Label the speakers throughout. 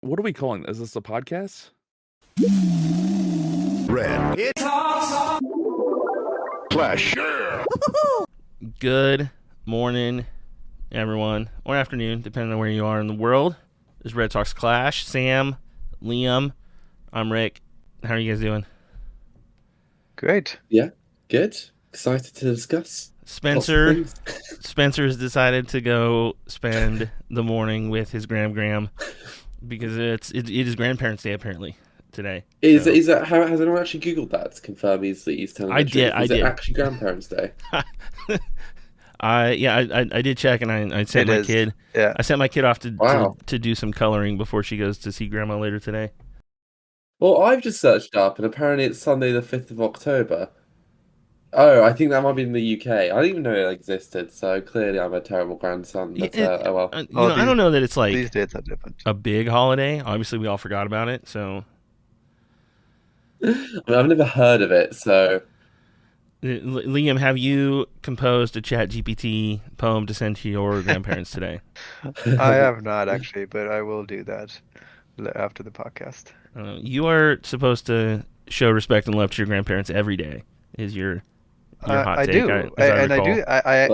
Speaker 1: What are we calling this? Is this a podcast?
Speaker 2: Red.
Speaker 3: It's
Speaker 2: Flash.
Speaker 4: Good morning, everyone, or afternoon, depending on where you are in the world. This is Red Talks Clash. Sam, Liam, I'm Rick. How are you guys doing?
Speaker 5: Great.
Speaker 6: Yeah, good. Excited to discuss.
Speaker 4: Spencer has decided to go spend the morning with his Gram because it is Grandparents' Day apparently today.
Speaker 6: Is that how has anyone actually Googled that to confirm he's telling the truth?
Speaker 4: I did.
Speaker 6: It actually Grandparents' Day?
Speaker 4: I did check, and I sent my kid.
Speaker 5: Yeah.
Speaker 4: I sent my kid off
Speaker 6: Wow.
Speaker 4: to do some coloring before she goes to see Grandma later today.
Speaker 6: Well, I've just searched up, and apparently it's Sunday the 5th of October. Oh, I think that might be in the UK. I didn't even know it existed, so clearly I'm a terrible grandson. But, oh well.
Speaker 4: I don't know that it's like
Speaker 5: These dates are different.
Speaker 4: a big holiday. Obviously, we all forgot about it, so...
Speaker 6: I mean, I've never heard of it, so...
Speaker 4: Liam, have you composed a ChatGPT poem to send to your grandparents today?
Speaker 5: I have not actually, but I will do that after the podcast.
Speaker 4: You are supposed to show respect and love to your grandparents every day. Is your hot
Speaker 5: I
Speaker 4: take?
Speaker 5: do, I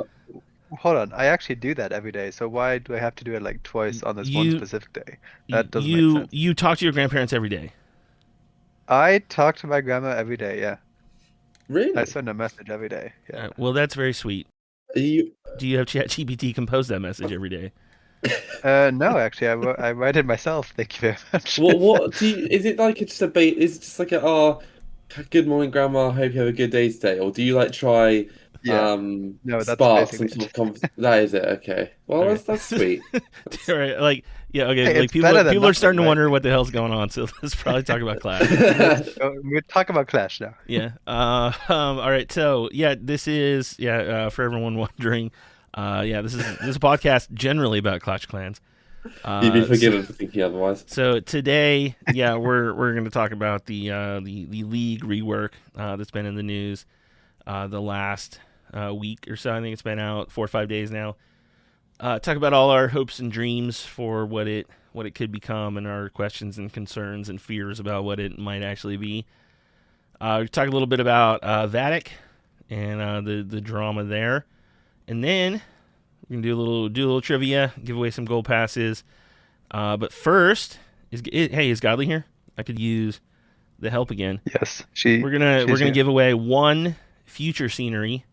Speaker 5: hold on. I actually do that every day. So why do I have to do it like twice on this one specific day? That doesn't make sense.
Speaker 4: You talk to your grandparents every day.
Speaker 5: I talk to my grandma every day. Yeah.
Speaker 6: Really?
Speaker 5: I send a message every day. Yeah.
Speaker 4: Well, that's very sweet.
Speaker 6: Are you...
Speaker 4: Do you have ChatGPT compose that message every day?
Speaker 5: No, actually, I write it myself. Thank you very much.
Speaker 6: What do you... Is it like it's just a bait? Is it just like good morning, Grandma, hope you have a good day today? Or do you like try...
Speaker 5: No, that's
Speaker 6: spark some
Speaker 5: basically
Speaker 6: sort of that is it, okay. Well,
Speaker 4: Okay.
Speaker 6: that's sweet.
Speaker 4: Right, like, yeah, okay.
Speaker 5: Hey,
Speaker 4: like
Speaker 5: it's better than
Speaker 4: people are starting
Speaker 5: nothing,
Speaker 4: to
Speaker 5: right?
Speaker 4: wonder what the hell's going on. So let's probably talk about Clash.
Speaker 5: We'll talk about Clash now.
Speaker 4: Yeah. All right. So yeah, this is for everyone wondering. This is a podcast generally about Clash of Clans.
Speaker 6: You'd be forgiven for thinking otherwise.
Speaker 4: So today, we're going to talk about the league rework that's been in the news the last week or so. I think it's been out 4 or 5 days now. Talk about all our hopes and dreams for what it could become, and our questions and concerns and fears about what it might actually be. We talk a little bit about Vatic and the drama there, and then we can do a little trivia, give away some gold passes. But first, is Godly here? I could use the help again.
Speaker 5: Yes,
Speaker 4: We're gonna
Speaker 5: here.
Speaker 4: give away one future scenery.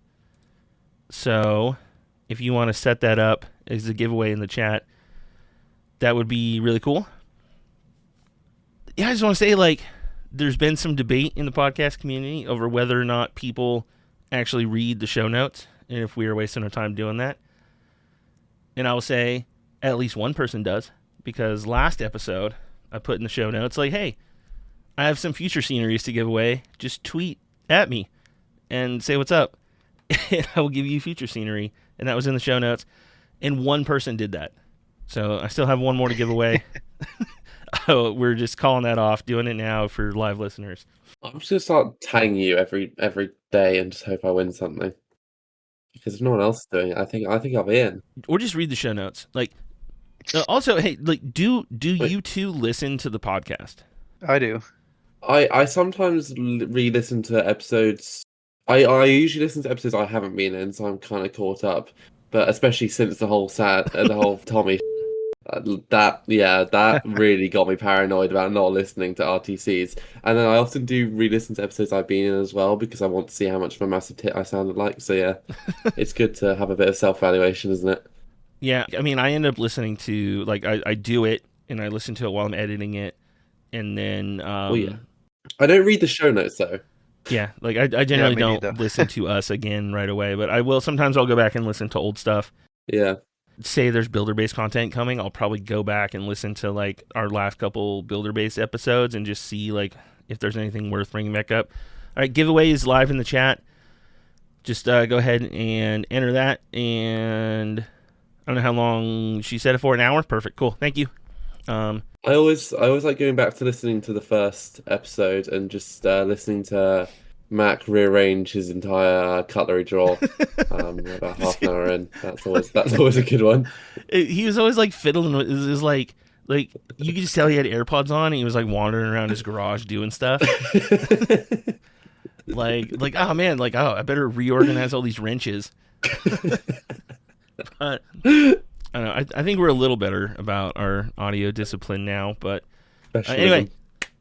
Speaker 4: So, if you want to set that up as a giveaway in the chat, that would be really cool. Yeah, I just want to say, like, there's been some debate in the podcast community over whether or not people actually read the show notes, and if we are wasting our time doing that. And I will say at least one person does, because last episode I put in the show notes, like, hey, I have some future sceneries to give away. Just tweet at me and say what's up, and I will give you future scenery. And that was in the show notes. And one person did that. So I still have one more to give away. We're just calling that off, doing it now for live listeners.
Speaker 6: I'm just gonna start tagging you every day and just hope I win something. Because if no one else is doing it, I think I'll be in.
Speaker 4: Or just read the show notes. Like, also, hey, like, do you two listen to the podcast?
Speaker 5: I do.
Speaker 6: I sometimes re-listen to episodes. I usually listen to episodes I haven't been in, so I'm kind of caught up. But especially since the whole Tommy, that really got me paranoid about not listening to RTCs. And then I often do re-listen to episodes I've been in as well, because I want to see how much of a massive tit I sounded like. So yeah, it's good to have a bit of self-evaluation, isn't it?
Speaker 4: Yeah, I mean, I end up listening to, like, I do it, and I listen to it while I'm editing it, and then...
Speaker 6: I don't read the show notes, though.
Speaker 4: Yeah, like, I generally
Speaker 5: me
Speaker 4: don't
Speaker 5: neither.
Speaker 4: listen to us again right away, but I will. Sometimes I'll go back and listen to old stuff.
Speaker 6: Yeah.
Speaker 4: Say there's builder-based content coming, I'll probably go back and listen to, like, our last couple builder-based episodes and just see, like, if there's anything worth bringing back up. All right, giveaway is live in the chat. Just go ahead and enter that, and I don't know how long she said it for. An hour? Perfect. Cool. Thank you.
Speaker 6: I always like going back to listening to the first episode and just listening to Mac rearrange his entire cutlery drawer about half an hour in. That's always a good one.
Speaker 4: He was always like fiddling with his like Like, you could just tell he had AirPods on and he was like wandering around his garage doing stuff. like, oh man, like, oh, I better reorganize all these wrenches. But I don't know. I think we're a little better about our audio discipline now. But anyway,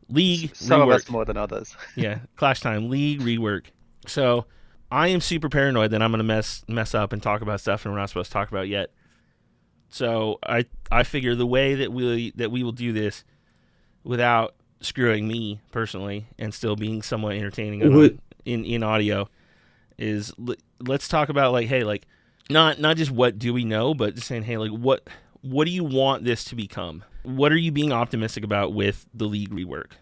Speaker 4: League
Speaker 5: Some of
Speaker 4: rework.
Speaker 5: us more than others.
Speaker 4: Yeah, Clash time, League rework. So I am super paranoid that I'm gonna mess up and talk about stuff and we're not supposed to talk about yet. So I figure the way that we will do this without screwing me personally and still being somewhat entertaining in audio is let's talk about like, hey, like not just what do we know, but just saying, hey, like what do you want this to become? What are you being optimistic about with the League rework?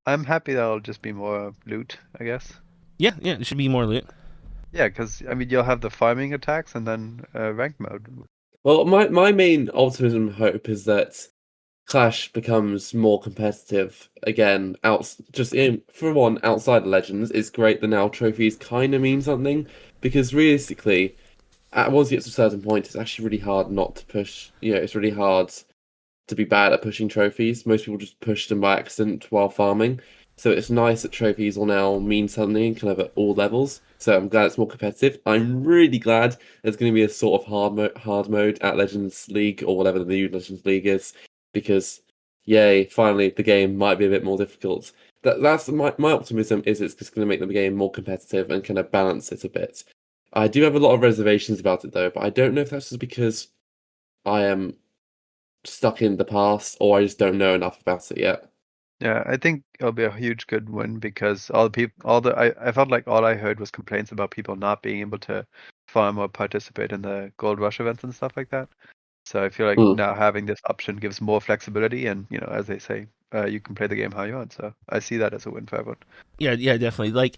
Speaker 5: I'm happy that it'll just be more loot, I guess.
Speaker 4: Yeah, it should be more loot.
Speaker 5: Yeah, because I mean you'll have the farming attacks and then ranked mode.
Speaker 6: Well, my main optimism and hope is that Clash becomes more competitive again. For one, outside of Legends, it's great that now trophies kind of mean something, because realistically, once you get to a certain point, it's actually really hard not to push. It's really hard to be bad at pushing trophies. Most people just push them by accident while farming. So it's nice that trophies will now mean something kind of at all levels. So I'm glad it's more competitive. I'm really glad there's going to be a sort of hard mode at Legends League or whatever the new Legends League is, because yay, finally the game might be a bit more difficult. That's my optimism is it's just going to make the game more competitive and kind of balance it a bit. I do have a lot of reservations about it though, but I don't know if that's just because I am stuck in the past or I just don't know enough about it yet.
Speaker 5: Yeah, I think it'll be a huge good win because I felt like all I heard was complaints about people not being able to farm or participate in the gold rush events and stuff like that. So I feel like now having this option gives more flexibility, and as they say, you can play the game how you want. So I see that as a win for everyone.
Speaker 4: Yeah, definitely. Like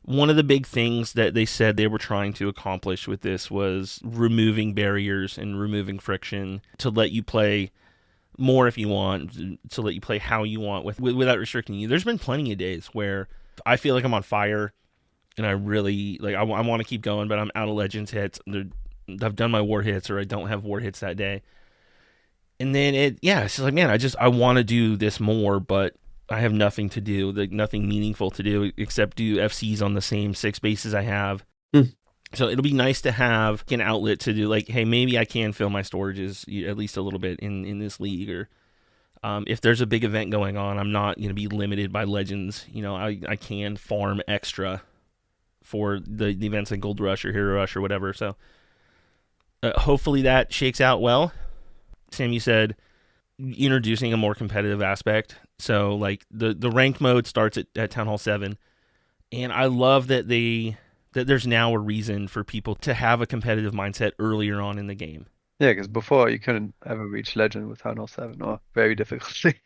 Speaker 4: one of the big things that they said they were trying to accomplish with this was removing barriers and removing friction to let you play more if you want, to let you play how you want without restricting you. There's been plenty of days where I feel like I'm on fire and I really like I want to keep going, but I'm out of Legends hits. I've done my war hits or I don't have war hits that day. And then it's just like, man, I want to do this more, but I have nothing to do, like nothing meaningful to do except do FCs on the same 6 bases I have. So it'll be nice to have an outlet to do like, hey, maybe I can fill my storages at least a little bit in this league, or if there's a big event going on, I'm not going to be limited by Legends. I can farm extra for the events like Gold Rush or Hero Rush or whatever. So hopefully that shakes out well. Sam, you said introducing a more competitive aspect. So like the ranked mode starts at Town Hall 7, and I love that that there's now a reason for people to have a competitive mindset earlier on in the game.
Speaker 5: Yeah, because before you couldn't ever reach Legend with Town Hall 7, or very difficultly.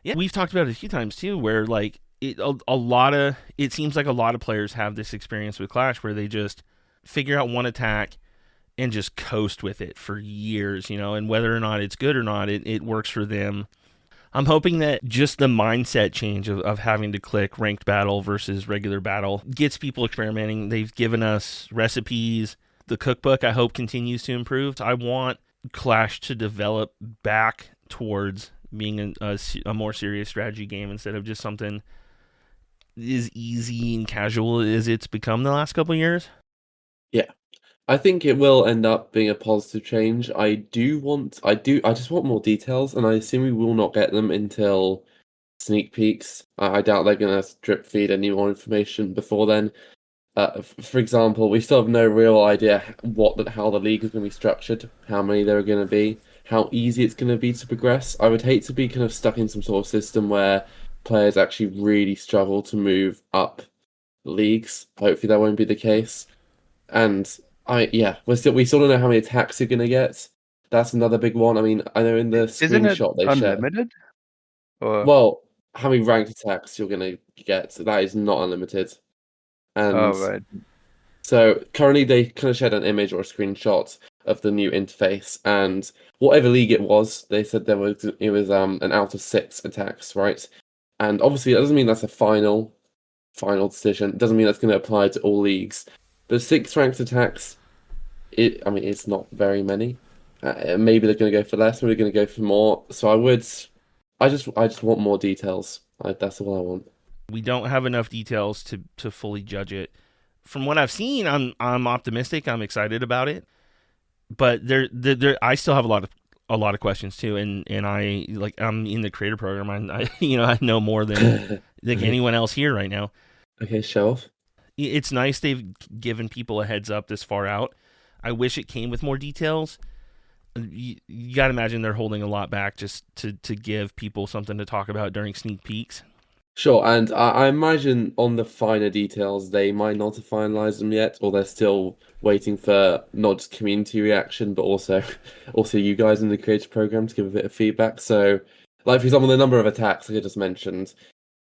Speaker 4: Yeah, we've talked about it a few times too, where like it seems like a lot of players have this experience with Clash where they just figure out one attack and just coast with it for years, and whether or not it's good or not, it works for them. I'm hoping that just the mindset change of having to click ranked battle versus regular battle gets people experimenting. They've given us recipes. The cookbook, I hope, continues to improve. I want Clash to develop back towards being a more serious strategy game instead of just something as easy and casual as it's become the last couple of years.
Speaker 6: Yeah. I think it will end up being a positive change. I just want more details, and I assume we will not get them until sneak peeks. I doubt they're going to drip feed any more information before then. For example, we still have no real idea how the league is going to be structured, how many there are going to be, how easy it's going to be to progress. I would hate to be kind of stuck in some sort of system where players actually really struggle to move up leagues. Hopefully that won't be the case. And we still don't know how many attacks you're going to get. That's another big one. I mean, I know in the screenshot they shared.
Speaker 5: Unlimited? Or...
Speaker 6: Well, how many ranked attacks you're going to get, that is not unlimited. And
Speaker 5: right.
Speaker 6: So currently they kind of shared an image or a screenshot of the new interface, and whatever league it was, they said it was an out of 6 attacks, right? And obviously that doesn't mean that's a final decision. It doesn't mean that's going to apply to all leagues. But 6 ranked attacks, it's not very many. Maybe they're going to go for less. Maybe they're going to go for more. So I just want more details. That's all I want.
Speaker 4: We don't have enough details to fully judge it. From what I've seen, I'm optimistic. I'm excited about it, but I still have a lot of questions too. And I'm in the creator program. I know more than like anyone else here right now.
Speaker 6: Okay, show off.
Speaker 4: It's nice they've given people a heads up this far out. I wish it came with more details. You got to imagine they're holding a lot back just to give people something to talk about during sneak peeks.
Speaker 6: Sure, and I imagine on the finer details, they might not have finalized them yet, or they're still waiting for not just community reaction, but also you guys in the creator program to give a bit of feedback. So, like for example, the number of attacks like I just mentioned,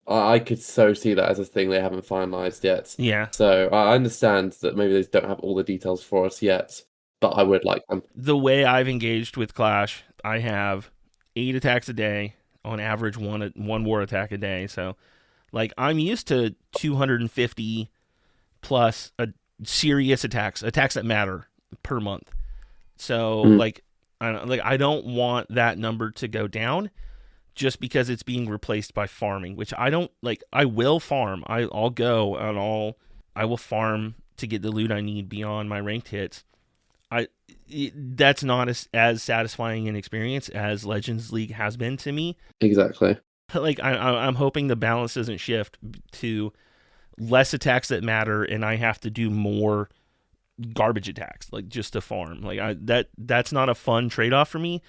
Speaker 6: I could so see that as a thing they haven't finalized yet.
Speaker 4: Yeah.
Speaker 6: So I understand that maybe they don't have all the details for us yet, but I would like them.
Speaker 4: The way I've engaged with Clash, I have 8 attacks a day, on average one war attack a day. So, like, I'm used to 250 plus serious attacks that matter per month. So, I don't want that number to go down just because it's being replaced by farming, which I don't like. I will farm. I'll go and I will farm to get the loot I need beyond my ranked hits. That's not as satisfying an experience as Legends League has been to me.
Speaker 6: Exactly.
Speaker 4: Like I'm hoping the balance doesn't shift to less attacks that matter, and I have to do more garbage attacks, like just to farm. Like that's not a fun trade off for me.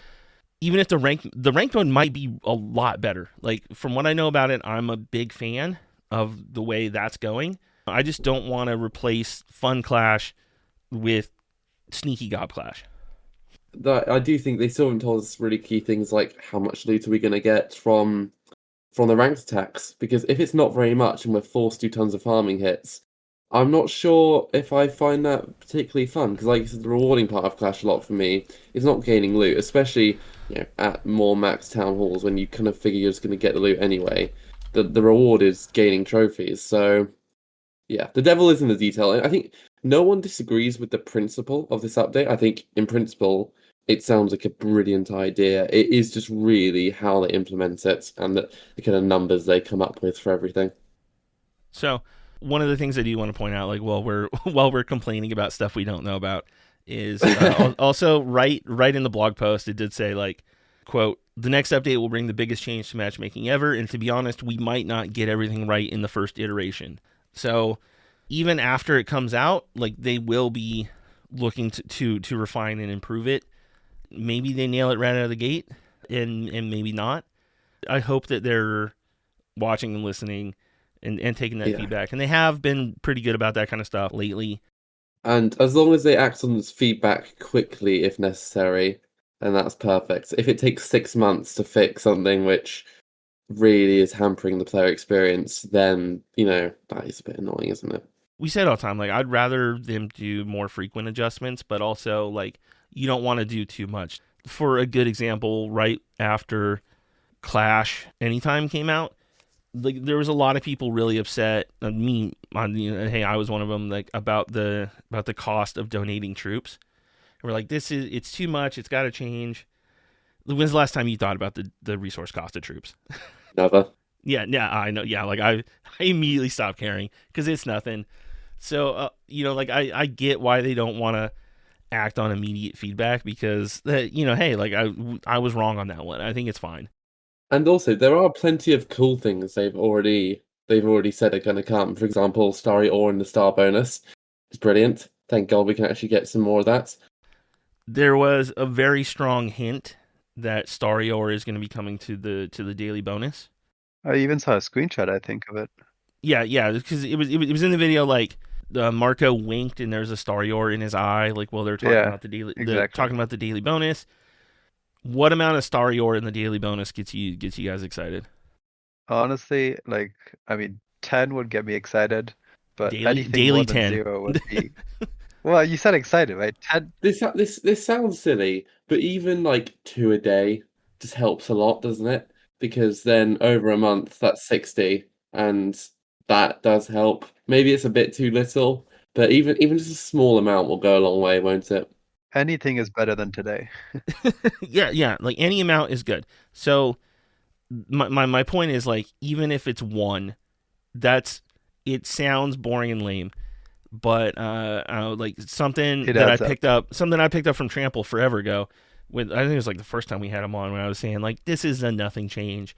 Speaker 4: Even if the ranked mode might be a lot better. Like from what I know about it, I'm a big fan of the way that's going. I just don't want to replace Fun Clash with Sneaky Gob Clash.
Speaker 6: I do think they still haven't told us really key things like how much loot are we going to get from the ranked attacks, because if it's not very much and we're forced to do tons of farming hits, I'm not sure if I find that particularly fun, because like I said, the rewarding part of Clash a lot for me is not gaining loot, especially at more max town halls when you kind of figure you're just going to get the loot anyway. The reward is gaining trophies. So yeah, the devil is in the detail. I think no one disagrees with the principle of this update. I think in principle it sounds like a brilliant idea. It is just really how they implement it and the kind of numbers they come up with for everything.
Speaker 4: So one of the things I do want to point out, like while we're complaining about stuff we don't know about, is also right in the blog post it did say, like, quote, "The next update will bring the biggest change to matchmaking ever, and to be honest, we might not get everything right in the first iteration." So even after it comes out, like, they will be looking to refine and improve it. Maybe they nail it right out of the gate, and maybe not. I hope that they're watching and listening and taking that feedback. And they have been pretty good about that kind of stuff lately.
Speaker 6: And as long as they act on this feedback quickly, if necessary, then that's perfect. If it takes 6 months to fix something which really is hampering the player experience, then, that is a bit annoying, isn't it?
Speaker 4: We say it all the time, like, I'd rather them do more frequent adjustments, but also, like, you don't want to do too much. For a good example, right after Clash Anytime came out, like, there was a lot of people really upset. Hey, I was one of them. Like, about the cost of donating troops. And we're like, it's too much. It's got to change. When's the last time you thought about the resource cost of troops?
Speaker 6: Never.
Speaker 4: Yeah, I know. Yeah, like I immediately stopped caring because it's nothing. So like I get why they don't want to act on immediate feedback, because hey, like I was wrong on that one. I think it's fine.
Speaker 6: And also, there are plenty of cool things they've already said are going to come. For example, Starry Ore and the Star bonus. It's brilliant. Thank God we can actually get some more of that.
Speaker 4: There was a very strong hint that Starry Ore is going to be coming to the daily bonus.
Speaker 5: I even saw a screenshot, I think, of it.
Speaker 4: Yeah, because it was in the video, like, Marco winked and there's a Starry Ore in his eye, like, while they're talking about the daily, talking about the daily bonus. What amount of Starry Ore in the daily bonus gets you guys excited?
Speaker 5: Honestly, like, I mean, 10 would get me excited, but anything
Speaker 4: daily
Speaker 5: more than
Speaker 4: 10
Speaker 5: 0 would be. Well, you said excited, right? 10.
Speaker 6: This sounds silly, but even like 2 a day just helps a lot, doesn't it? Because then over a month, that's 60, and that does help. Maybe it's a bit too little, but even just a small amount will go a long way, won't it?
Speaker 5: anything is better than today.
Speaker 4: yeah, like any amount is good. So my point is, like, even if it's one, it sounds boring and lame, but like something
Speaker 5: It
Speaker 4: that I
Speaker 5: adds up.
Speaker 4: picked up from Trample forever ago. With, I think it was like the first time we had him on, when I was saying, like, this is a nothing change,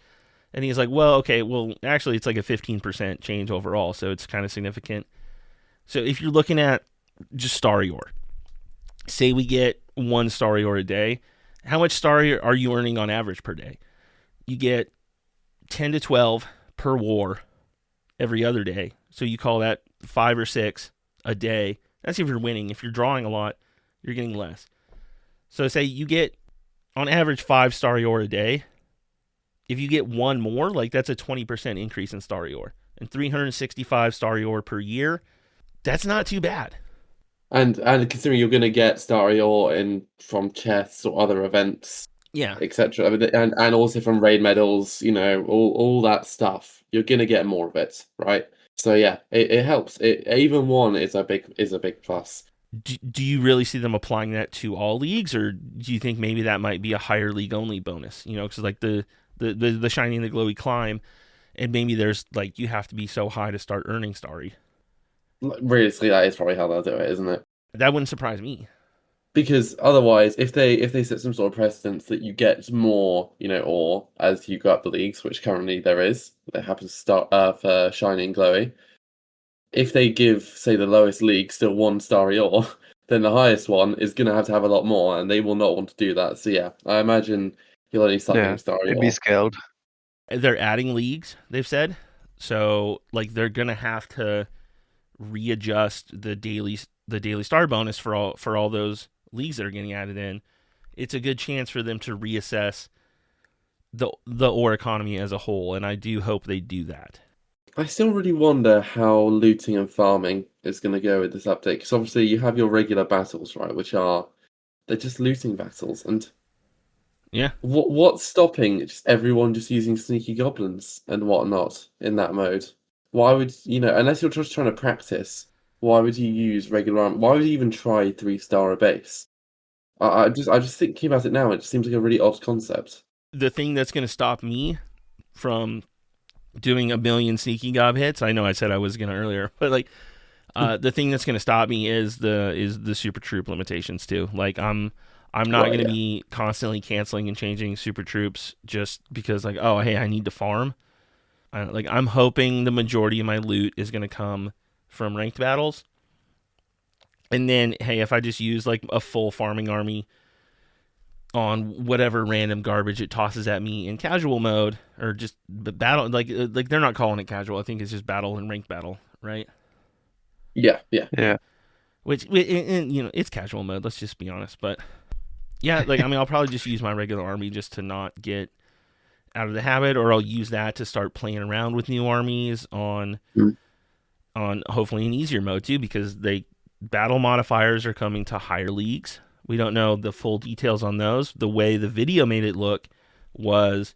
Speaker 4: and he's like, well, okay, well, actually it's like a 15% change overall, so it's kind of significant. So if you're looking at just Starry Ore, say we get one Starry Ore a day, how much Starry are you earning on average per day? You get 10 to 12 per war every other day. So you call that 5 or 6 a day. That's if you're winning. If you're drawing a lot, you're getting less. So say you get, on average, 5 Starry Ore a day. If you get one more, like, that's a 20% increase in Starry Ore. And 365 Starry Ore per year, that's not too bad.
Speaker 6: And considering you're going to get Starry Ore in from chests or other events,
Speaker 4: Yeah.
Speaker 6: etc. I mean, and also from raid medals, all that stuff, you're going to get more of it, right? So yeah, it helps. Even one is a big plus.
Speaker 4: Do you really see them applying that to all leagues, or do you think maybe that might be a higher league only bonus? Because like the shiny and the glowy climb, and maybe there's, like, you have to be so high to start earning Starry.
Speaker 6: Realistically, that is probably how they'll do it, isn't it?
Speaker 4: That wouldn't surprise me.
Speaker 6: Because otherwise, if they set some sort of precedence that you get more, ore as you go up the leagues, which currently there is, that happens to start for shiny and glowy. If they give, say, the lowest league still one Starry Ore, then the highest one is going to have a lot more, and they will not want to do that. So yeah, I imagine you'll only start getting Starry
Speaker 5: It'd
Speaker 6: Ore.
Speaker 5: be scaled.
Speaker 4: They're adding leagues, they've said. So, like, they're gonna have to readjust the daily star bonus for all those leagues that are getting added in. It's a good chance for them to reassess the ore economy as a whole, and I do hope they do that.
Speaker 6: I still really wonder how looting and farming is going to go with this update, because obviously you have your regular battles, right, they're just looting battles, and
Speaker 4: yeah,
Speaker 6: what's stopping just everyone just using sneaky goblins and whatnot in that mode? Why would unless you're just trying to practice? Why would you use regular armor? Why would you even try 3-star a base? I just thinking about it now, it just seems like a really odd concept.
Speaker 4: The thing that's going to stop me from doing a million sneaky gob hits, I know I said I was going to earlier, but like the thing that's going to stop me is the super troop limitations too. Like I'm not going to be constantly canceling and changing super troops just because, like, oh hey, I need to farm. I'm hoping the majority of my loot is going to come from ranked battles, and then hey, if I just use like a full farming army on whatever random garbage it tosses at me in casual mode, or just battle, like they're not calling it casual. I think it's just battle and ranked battle, right?
Speaker 6: Yeah.
Speaker 4: Which, and, it's casual mode. Let's just be honest. But yeah, like, I mean, I'll probably just use my regular army just to not get out of the habit, or I'll use that to start playing around with new armies on hopefully an easier mode too, because battle modifiers are coming to higher leagues. We don't know the full details on those. The way the video made it look was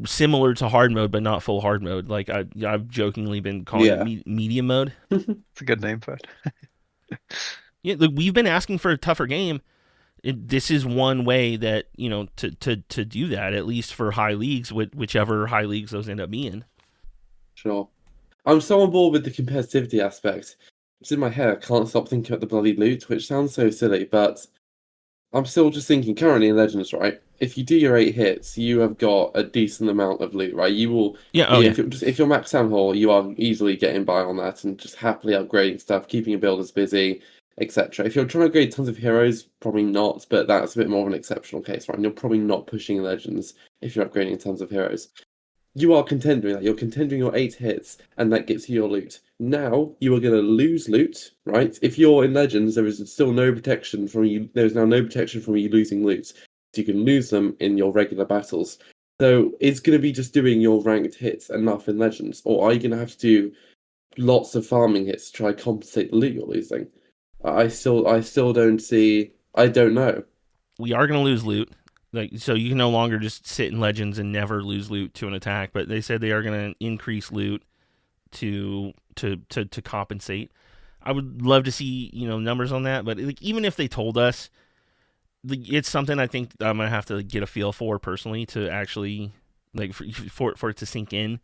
Speaker 4: similar to hard mode, but not full hard mode. Like I've jokingly been calling it medium mode.
Speaker 5: It's a good name for it.
Speaker 4: Yeah, look, we've been asking for a tougher game. This is one way that to do that, at least for high leagues, whichever high leagues those end up being.
Speaker 6: Sure, I'm so on board with the competitivity aspect. It's in my head. I can't stop thinking about the bloody loot, which sounds so silly, but I'm still just thinking, currently in Legends, right? If you do your 8 hits, you have got a decent amount of loot, right? You will, if you're max Town Hall, you are easily getting by on that and just happily upgrading stuff, keeping your builders busy, etc. If you're trying to upgrade tons of heroes, probably not, but that's a bit more of an exceptional case, right? And you're probably not pushing Legends if you're upgrading tons of heroes. You are content doing that. You're content doing your 8 hits, and that gets you your loot. Now you are going to lose loot, right? If you're in Legends, there is still no protection from you. There is now no protection from you losing loot. So you can lose them in your regular battles. So it's going to be just doing your ranked hits enough in Legends, or are you going to have to do lots of farming hits to try to compensate the loot you're losing? I still don't see. I don't know.
Speaker 4: We are going to lose loot. So you can no longer just sit in Legends and never lose loot to an attack, but they said they are going to increase loot to compensate. I would love to see, numbers on that. But like, even if they told us, it's something I think I'm going to have to get a feel for personally to actually, like, for it to sink in.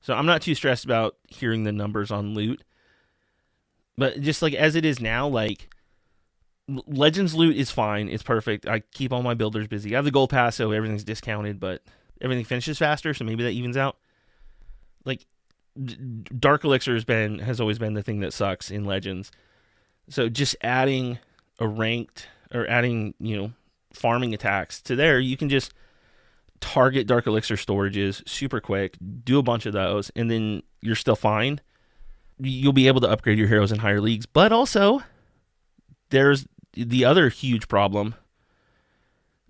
Speaker 4: So I'm not too stressed about hearing the numbers on loot. But just like as it is now, like, Legends loot is fine. It's perfect. I keep all my builders busy. I have the gold pass, so everything's discounted, but everything finishes faster, so maybe that evens out. Like, Dark Elixir has always been the thing that sucks in Legends. So just adding a ranked, or adding, farming attacks to there, you can just target Dark Elixir storages super quick, do a bunch of those, and then you're still fine. You'll be able to upgrade your heroes in higher leagues, but also there's the other huge problem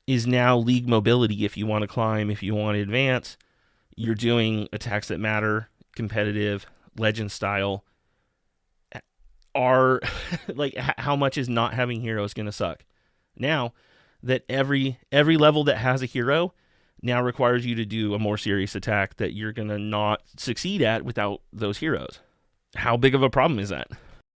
Speaker 4: is now league mobility. If you want to climb, if you want to advance, you're doing attacks that matter, competitive, legend style. Are like, how much is not having heroes going to suck? Now that every level that has a hero now requires you to do a more serious attack that you're going to not succeed at without those heroes. How big of a problem is that?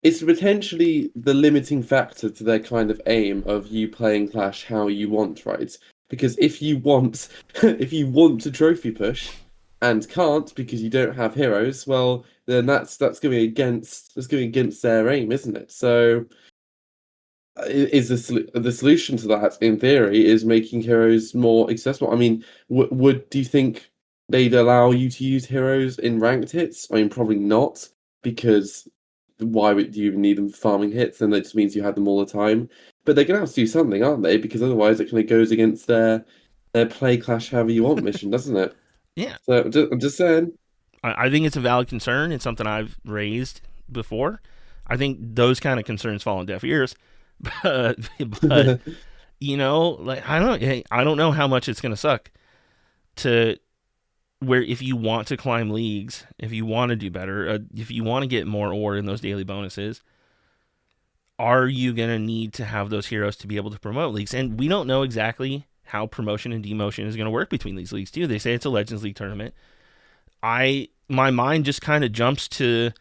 Speaker 6: It's potentially the limiting factor to their kind of aim of you playing Clash how you want, right? Because if you want to trophy push and can't because you don't have heroes, well, then that's going against their aim, isn't it? So, is the solution to that, in theory, is making heroes more accessible? I mean, do you think they'd allow you to use heroes in ranked hits? I mean, probably not, because why would you even need them farming hits? And that just means you have them all the time. But they're gonna have to do something, aren't they? Because otherwise, it kind of goes against their play Clash however you want mission, doesn't it?
Speaker 4: Yeah.
Speaker 6: So I'm just saying.
Speaker 4: I think it's a valid concern. It's something I've raised before. I think those kind of concerns fall on deaf ears. But like, I don't know how much it's gonna suck to where, if you want to climb leagues, if you want to do better, if you want to get more ore in those daily bonuses, are you going to need to have those heroes to be able to promote leagues? And we don't know exactly how promotion and demotion is going to work between these leagues too. They say it's a Legends League tournament. My mind just kind of jumps to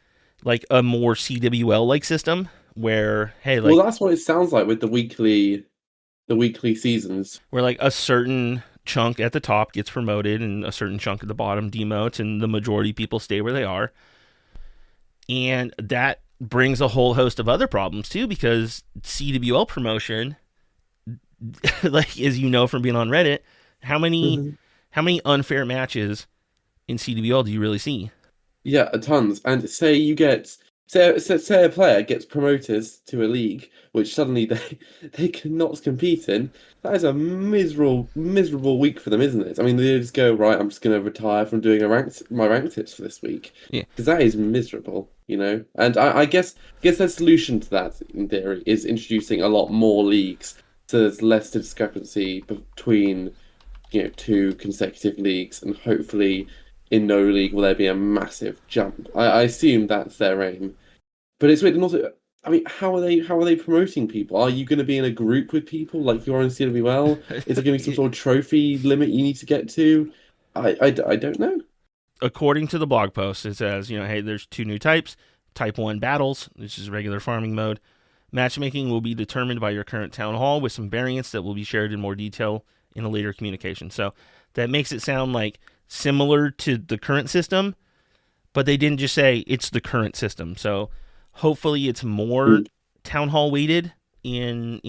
Speaker 4: like a more CWL like system where, hey, like,
Speaker 6: well, that's what it sounds like with the weekly seasons,
Speaker 4: where like a certain chunk at the top gets promoted and a certain chunk at the bottom demotes, and the majority of people stay where they are. And that brings a whole host of other problems too, because CWL promotion, like, as you know from being on Reddit, how many unfair matches in CWL do you really see?
Speaker 6: Yeah, tons. And say you get say a player gets promoted to a league which suddenly they cannot compete in. That is a miserable week for them, isn't it? I mean, they just go, right, I'm just going to retire from doing my ranked tips for this week.
Speaker 4: Yeah,
Speaker 6: because that is miserable, And I guess the solution to that, in theory, is introducing a lot more leagues, so there's less discrepancy between two consecutive leagues, and hopefully in no league will there be a massive jump. I assume that's their aim. But it's weird, and also, I mean, how are they promoting people? Are you going to be in a group with people like you are in CWL? Is there going to be some sort of trophy limit you need to get to? I don't know.
Speaker 4: According to the blog post, it says, hey, there's 2 new types. Type 1 battles, which is regular farming mode. Matchmaking will be determined by your current town hall, with some variants that will be shared in more detail in a later communication. So that makes it sound like similar to the current system, but they didn't just say it's the current system. So hopefully it's more town hall weighted in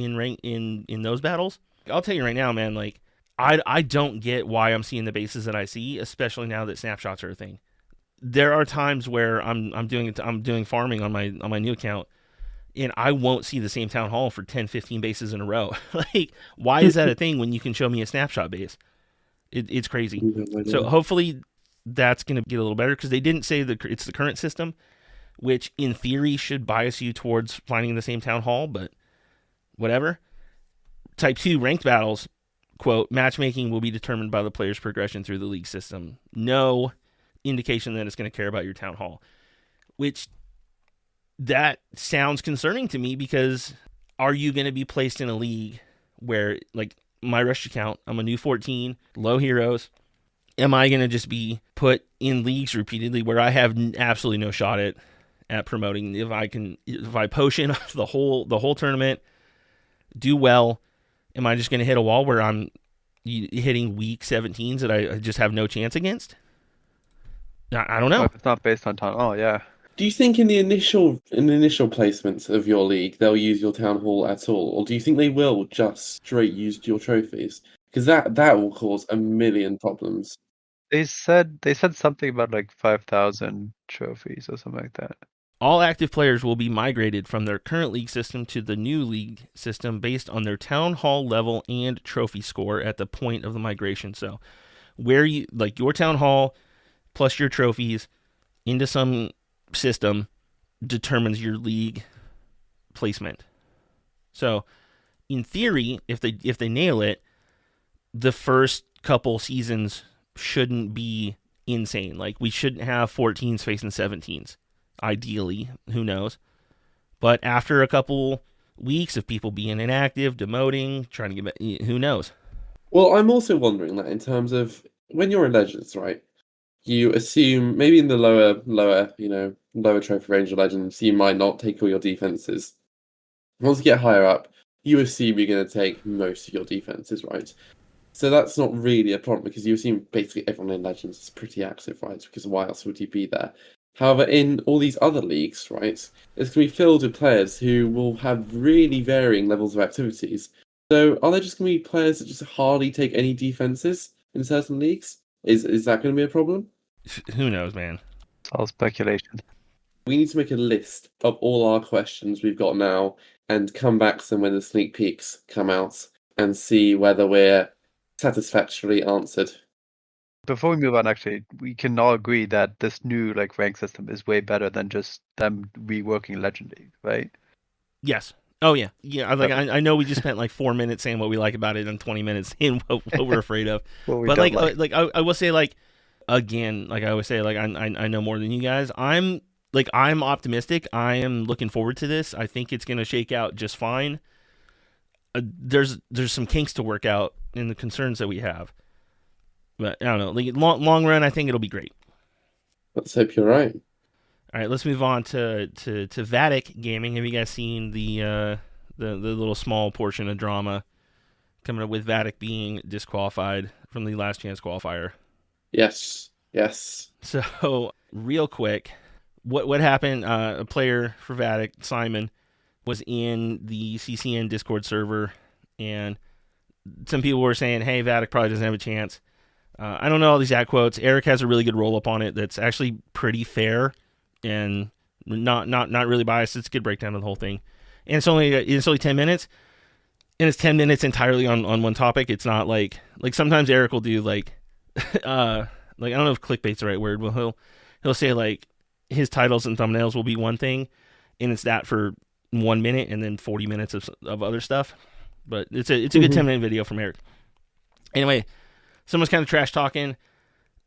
Speaker 4: those battles. I'll tell you right now, man, like, I don't get why I'm seeing the bases that I see, especially now that snapshots are a thing. There are times where I'm doing farming on my new account, and I won't see the same town hall for 10, 15 bases in a row. Like, why is that a thing when you can show me a snapshot base? It's crazy. So hopefully that's going to get a little better, because they didn't say it's the current system, which in theory should bias you towards finding the same town hall, but whatever. Type 2 ranked battles, quote, matchmaking will be determined by the player's progression through the league system. No indication that it's going to care about your town hall, which that sounds concerning to me, because are you going to be placed in a league where, like my rush account, I'm a new 14, low heroes. Am I going to just be put in leagues repeatedly where I have absolutely no shot at at promoting. If I potion the whole tournament, do well, am I just going to hit a wall where I'm hitting weak 17s that I just have no chance against? I don't know.
Speaker 5: If it's not based on town. Oh yeah.
Speaker 6: Do you think in the initial placements of your league they'll use your town hall at all, or do you think they will just straight use your trophies? Because that will cause a million problems.
Speaker 5: They said something about like 5,000 trophies or something like that.
Speaker 4: All active players will be migrated from their current league system to the new league system based on their town hall level and trophy score at the point of the migration. So where you like your town hall plus your trophies into some system determines your league placement. So in theory, if they nail it, the first couple seasons shouldn't be insane. Like we shouldn't have 14s facing 17s. Ideally, who knows? But after a couple weeks of people being inactive, demoting, trying to get back, who knows?
Speaker 6: Well, I'm also wondering that in terms of when you're in Legends, right? You assume maybe in the lower trophy range of Legends, you might not take all your defenses. Once you get higher up, you assume you're going to take most of your defenses, right? So that's not really a problem because you assume basically everyone in Legends is pretty active, right? Because why else would you be there? However, in all these other leagues, right, it's going to be filled with players who will have really varying levels of activities. So are there just going to be players that just hardly take any defenses in certain leagues? Is that going to be a problem?
Speaker 4: Who knows, man?
Speaker 5: It's all speculation.
Speaker 6: We need to make a list of all our questions we've got now and come back to them when the sneak peeks come out and see whether we're satisfactorily answered.
Speaker 5: Before we move on, actually, we can all agree that this new like rank system is way better than just them reworking Legend League, right?
Speaker 4: Yes. Oh yeah. Yeah. I know we just spent like 4 minutes saying what we like about it and 20 minutes saying what we're afraid of. But I will say like again, like I always say, like I know more than you guys. I'm optimistic. I am looking forward to this. I think it's gonna shake out just fine. There's some kinks to work out in the concerns that we have. But I don't know. Like long run, I think it'll be great.
Speaker 6: Let's hope you're right.
Speaker 4: All right, let's move on to Vatic Gaming. Have you guys seen the little small portion of drama coming up with Vatic being disqualified from the last chance qualifier?
Speaker 6: Yes.
Speaker 4: So real quick, what happened? A player for Vatic, Simon, was in the CCN Discord server, and some people were saying, "Hey, Vatic probably doesn't have a chance." I don't know all these ad quotes. Eric has a really good roll up on it that's actually pretty fair and not really biased. It's a good breakdown of the whole thing. And it's only 10 minutes. And it's 10 minutes entirely on one topic. It's not like sometimes Eric will do like I don't know if clickbait's the right word, but he'll say like his titles and thumbnails will be one thing, and it's that for 1 minute and then 40 minutes of other stuff. But it's a good 10-minute video from Eric. Anyway, someone's kind of trash talking.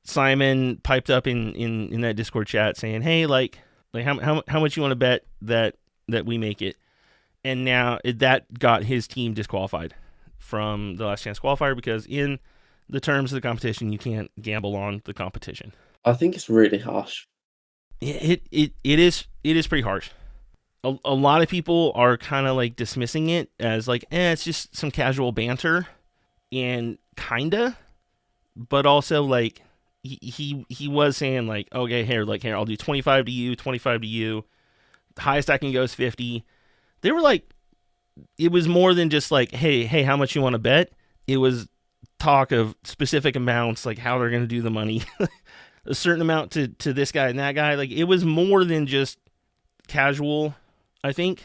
Speaker 4: Simon piped up in that Discord chat saying, "Hey, like how much you want to bet that we make it?" And now that got his team disqualified from the last chance qualifier because in the terms of the competition, you can't gamble on the competition.
Speaker 6: I think it's really harsh.
Speaker 4: It is pretty harsh. A lot of people are kind of like dismissing it as like, it's just some casual banter, and kinda. But also, like, he was saying, like, okay, here, I'll do 25 to you, 25 to you. The highest I can go is 50. They were like, it was more than just like, hey, how much you want to bet? It was talk of specific amounts, like how they're going to do the money. A certain amount to this guy and that guy. Like, it was more than just casual, I think.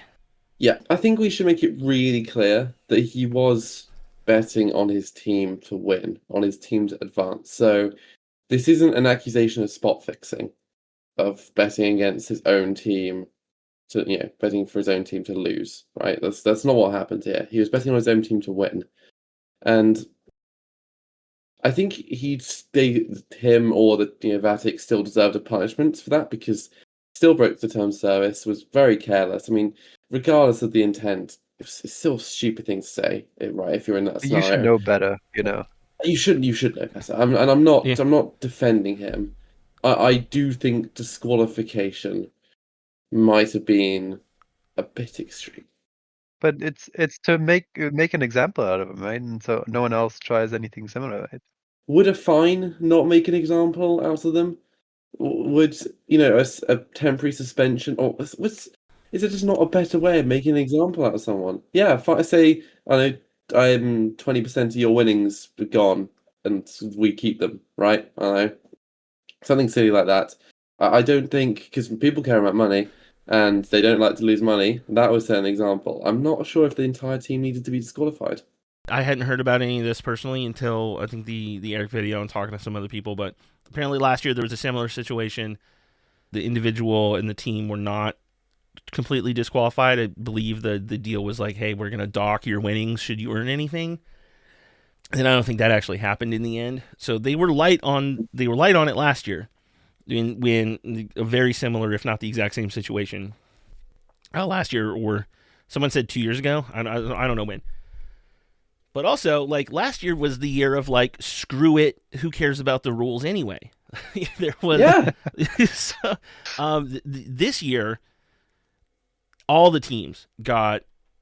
Speaker 6: Yeah, I think we should make it really clear that he was betting on his team to win, on his team to advance. So this isn't an accusation of spot fixing, of betting against his own team to, betting for his own team to lose, right? That's not what happened here. He was betting on his own team to win. And I think him or the Vatic still deserved a punishment for that because still broke the terms of service, was very careless. I mean, regardless of the intent, it's still a stupid thing to say, right? If you're in that scenario,
Speaker 5: you should know better,
Speaker 6: You should know better. I'm not defending him. I do think disqualification might have been a bit extreme.
Speaker 5: But it's to make an example out of him, right? And so no one else tries anything similar, right?
Speaker 6: Would a fine not make an example out of them? Would, a temporary suspension, or is it just not a better way of making an example out of someone? Yeah, if I say, I know, 20% of your winnings are gone, and we keep them, right? I know, something silly like that. I don't think, because people care about money, and they don't like to lose money. That was an example. I'm not sure if the entire team needed to be disqualified.
Speaker 4: I hadn't heard about any of this personally until I think the Eric video and talking to some other people, but apparently last year there was a similar situation. The individual and the team were not completely disqualified. I believe the deal was like, hey, we're going to dock your winnings should you earn anything. And I don't think that actually happened in the end. So they were light on it last year when a very similar, if not the exact same situation last year, or someone said 2 years ago. I don't know when. But also, like, last year was the year of, like, screw it, who cares about the rules anyway? There was,
Speaker 6: Yeah.
Speaker 4: So, this year, all the teams got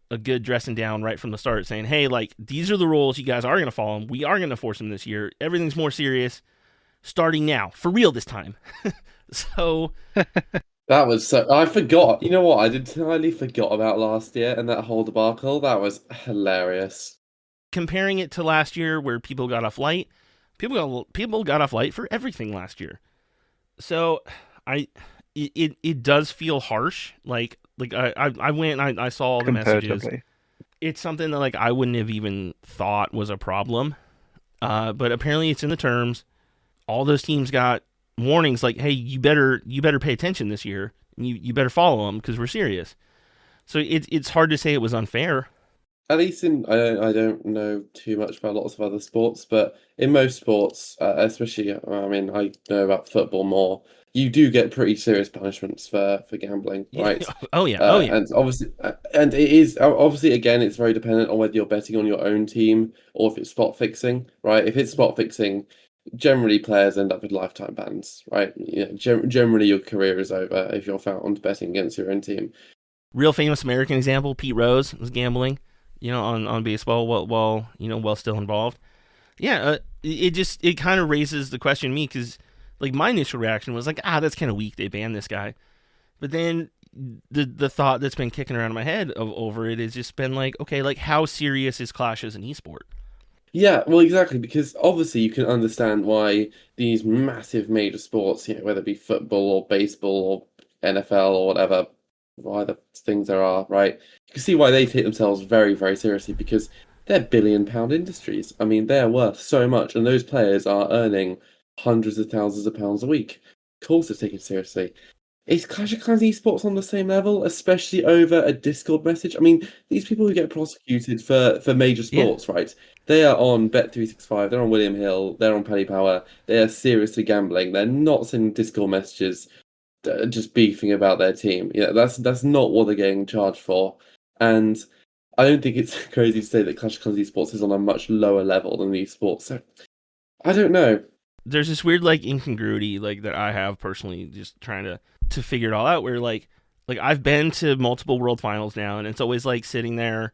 Speaker 4: a good dressing down right from the start, saying, hey, like, these are the rules, you guys are going to follow them, we are going to force them this year, everything's more serious, starting now, for real this time. So...
Speaker 6: That was so... I forgot. You know what? I entirely forgot about last year and that whole debacle. That was hilarious.
Speaker 4: Comparing it to last year where people got off light, people got off light for everything last year. So it does feel harsh. Like I went and I saw all the messages. It's something that, like, I wouldn't have even thought was a problem. But apparently it's in the terms. All those teams got warnings like, hey, you better pay attention this year. You better follow them because we're serious. So it's hard to say it was unfair.
Speaker 6: At least I don't know too much about lots of other sports, but in most sports, especially, I mean, I know about football more. You do get pretty serious punishments for gambling, right?
Speaker 4: Oh yeah.
Speaker 6: And obviously, and it is obviously, again, it's very dependent on whether you're betting on your own team or if it's spot fixing, right? If it's spot fixing, generally players end up with lifetime bans, right? Generally your career is over if you're found betting against your own team.
Speaker 4: Real famous American example: Pete Rose was gambling, on baseball while still involved. Yeah, it kind of raises the question to me because, like, my initial reaction was like, that's kind of weak. They banned this guy, but then the thought that's been kicking around in my head over it has just been like, okay, like, how serious is Clash as an esport?
Speaker 6: Yeah, well, exactly, because obviously you can understand why these massive major sports, whether it be football or baseball or NFL or whatever, why the things there are, right? You can see why they take themselves very, very seriously because they're billion-pound industries. I mean, they're worth so much, and those players are earning hundreds of thousands of pounds a week. Of course, it's taken seriously. Is Clash of Clans esports on the same level, especially over a Discord message? I mean, these people who get prosecuted for major sports, right? They are on Bet365, they're on William Hill, they're on Paddy Power, they are seriously gambling. They're not sending Discord messages just beefing about their team. That's not what they're getting charged for. And I don't think it's crazy to say that Clash of Clans esports is on a much lower level than esports. So I don't know.
Speaker 4: There's this weird, like, incongruity, like, that I have personally just trying to figure it all out, where like I've been to multiple world finals now, and it's always like sitting there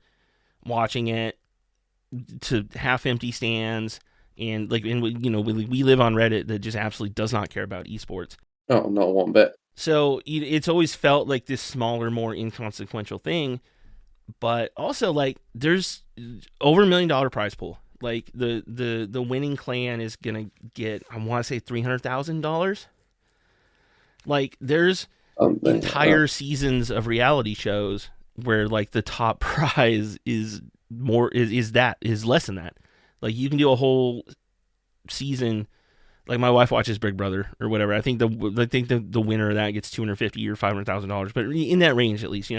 Speaker 4: watching it to half empty stands, and like, and we live on Reddit that just absolutely does not care about esports.
Speaker 6: Oh, not one bit.
Speaker 4: So it's always felt like this smaller, more inconsequential thing, but also, like, there's over $1 million prize pool. Like, the winning clan is gonna get, I want to say, $300,000. Like, there's entire seasons of reality shows where, like, the top prize is less than that. Like, you can do a whole season. Like, my wife watches Big Brother or whatever. I think the winner of that gets $250,000 or $500,000, but in that range at least.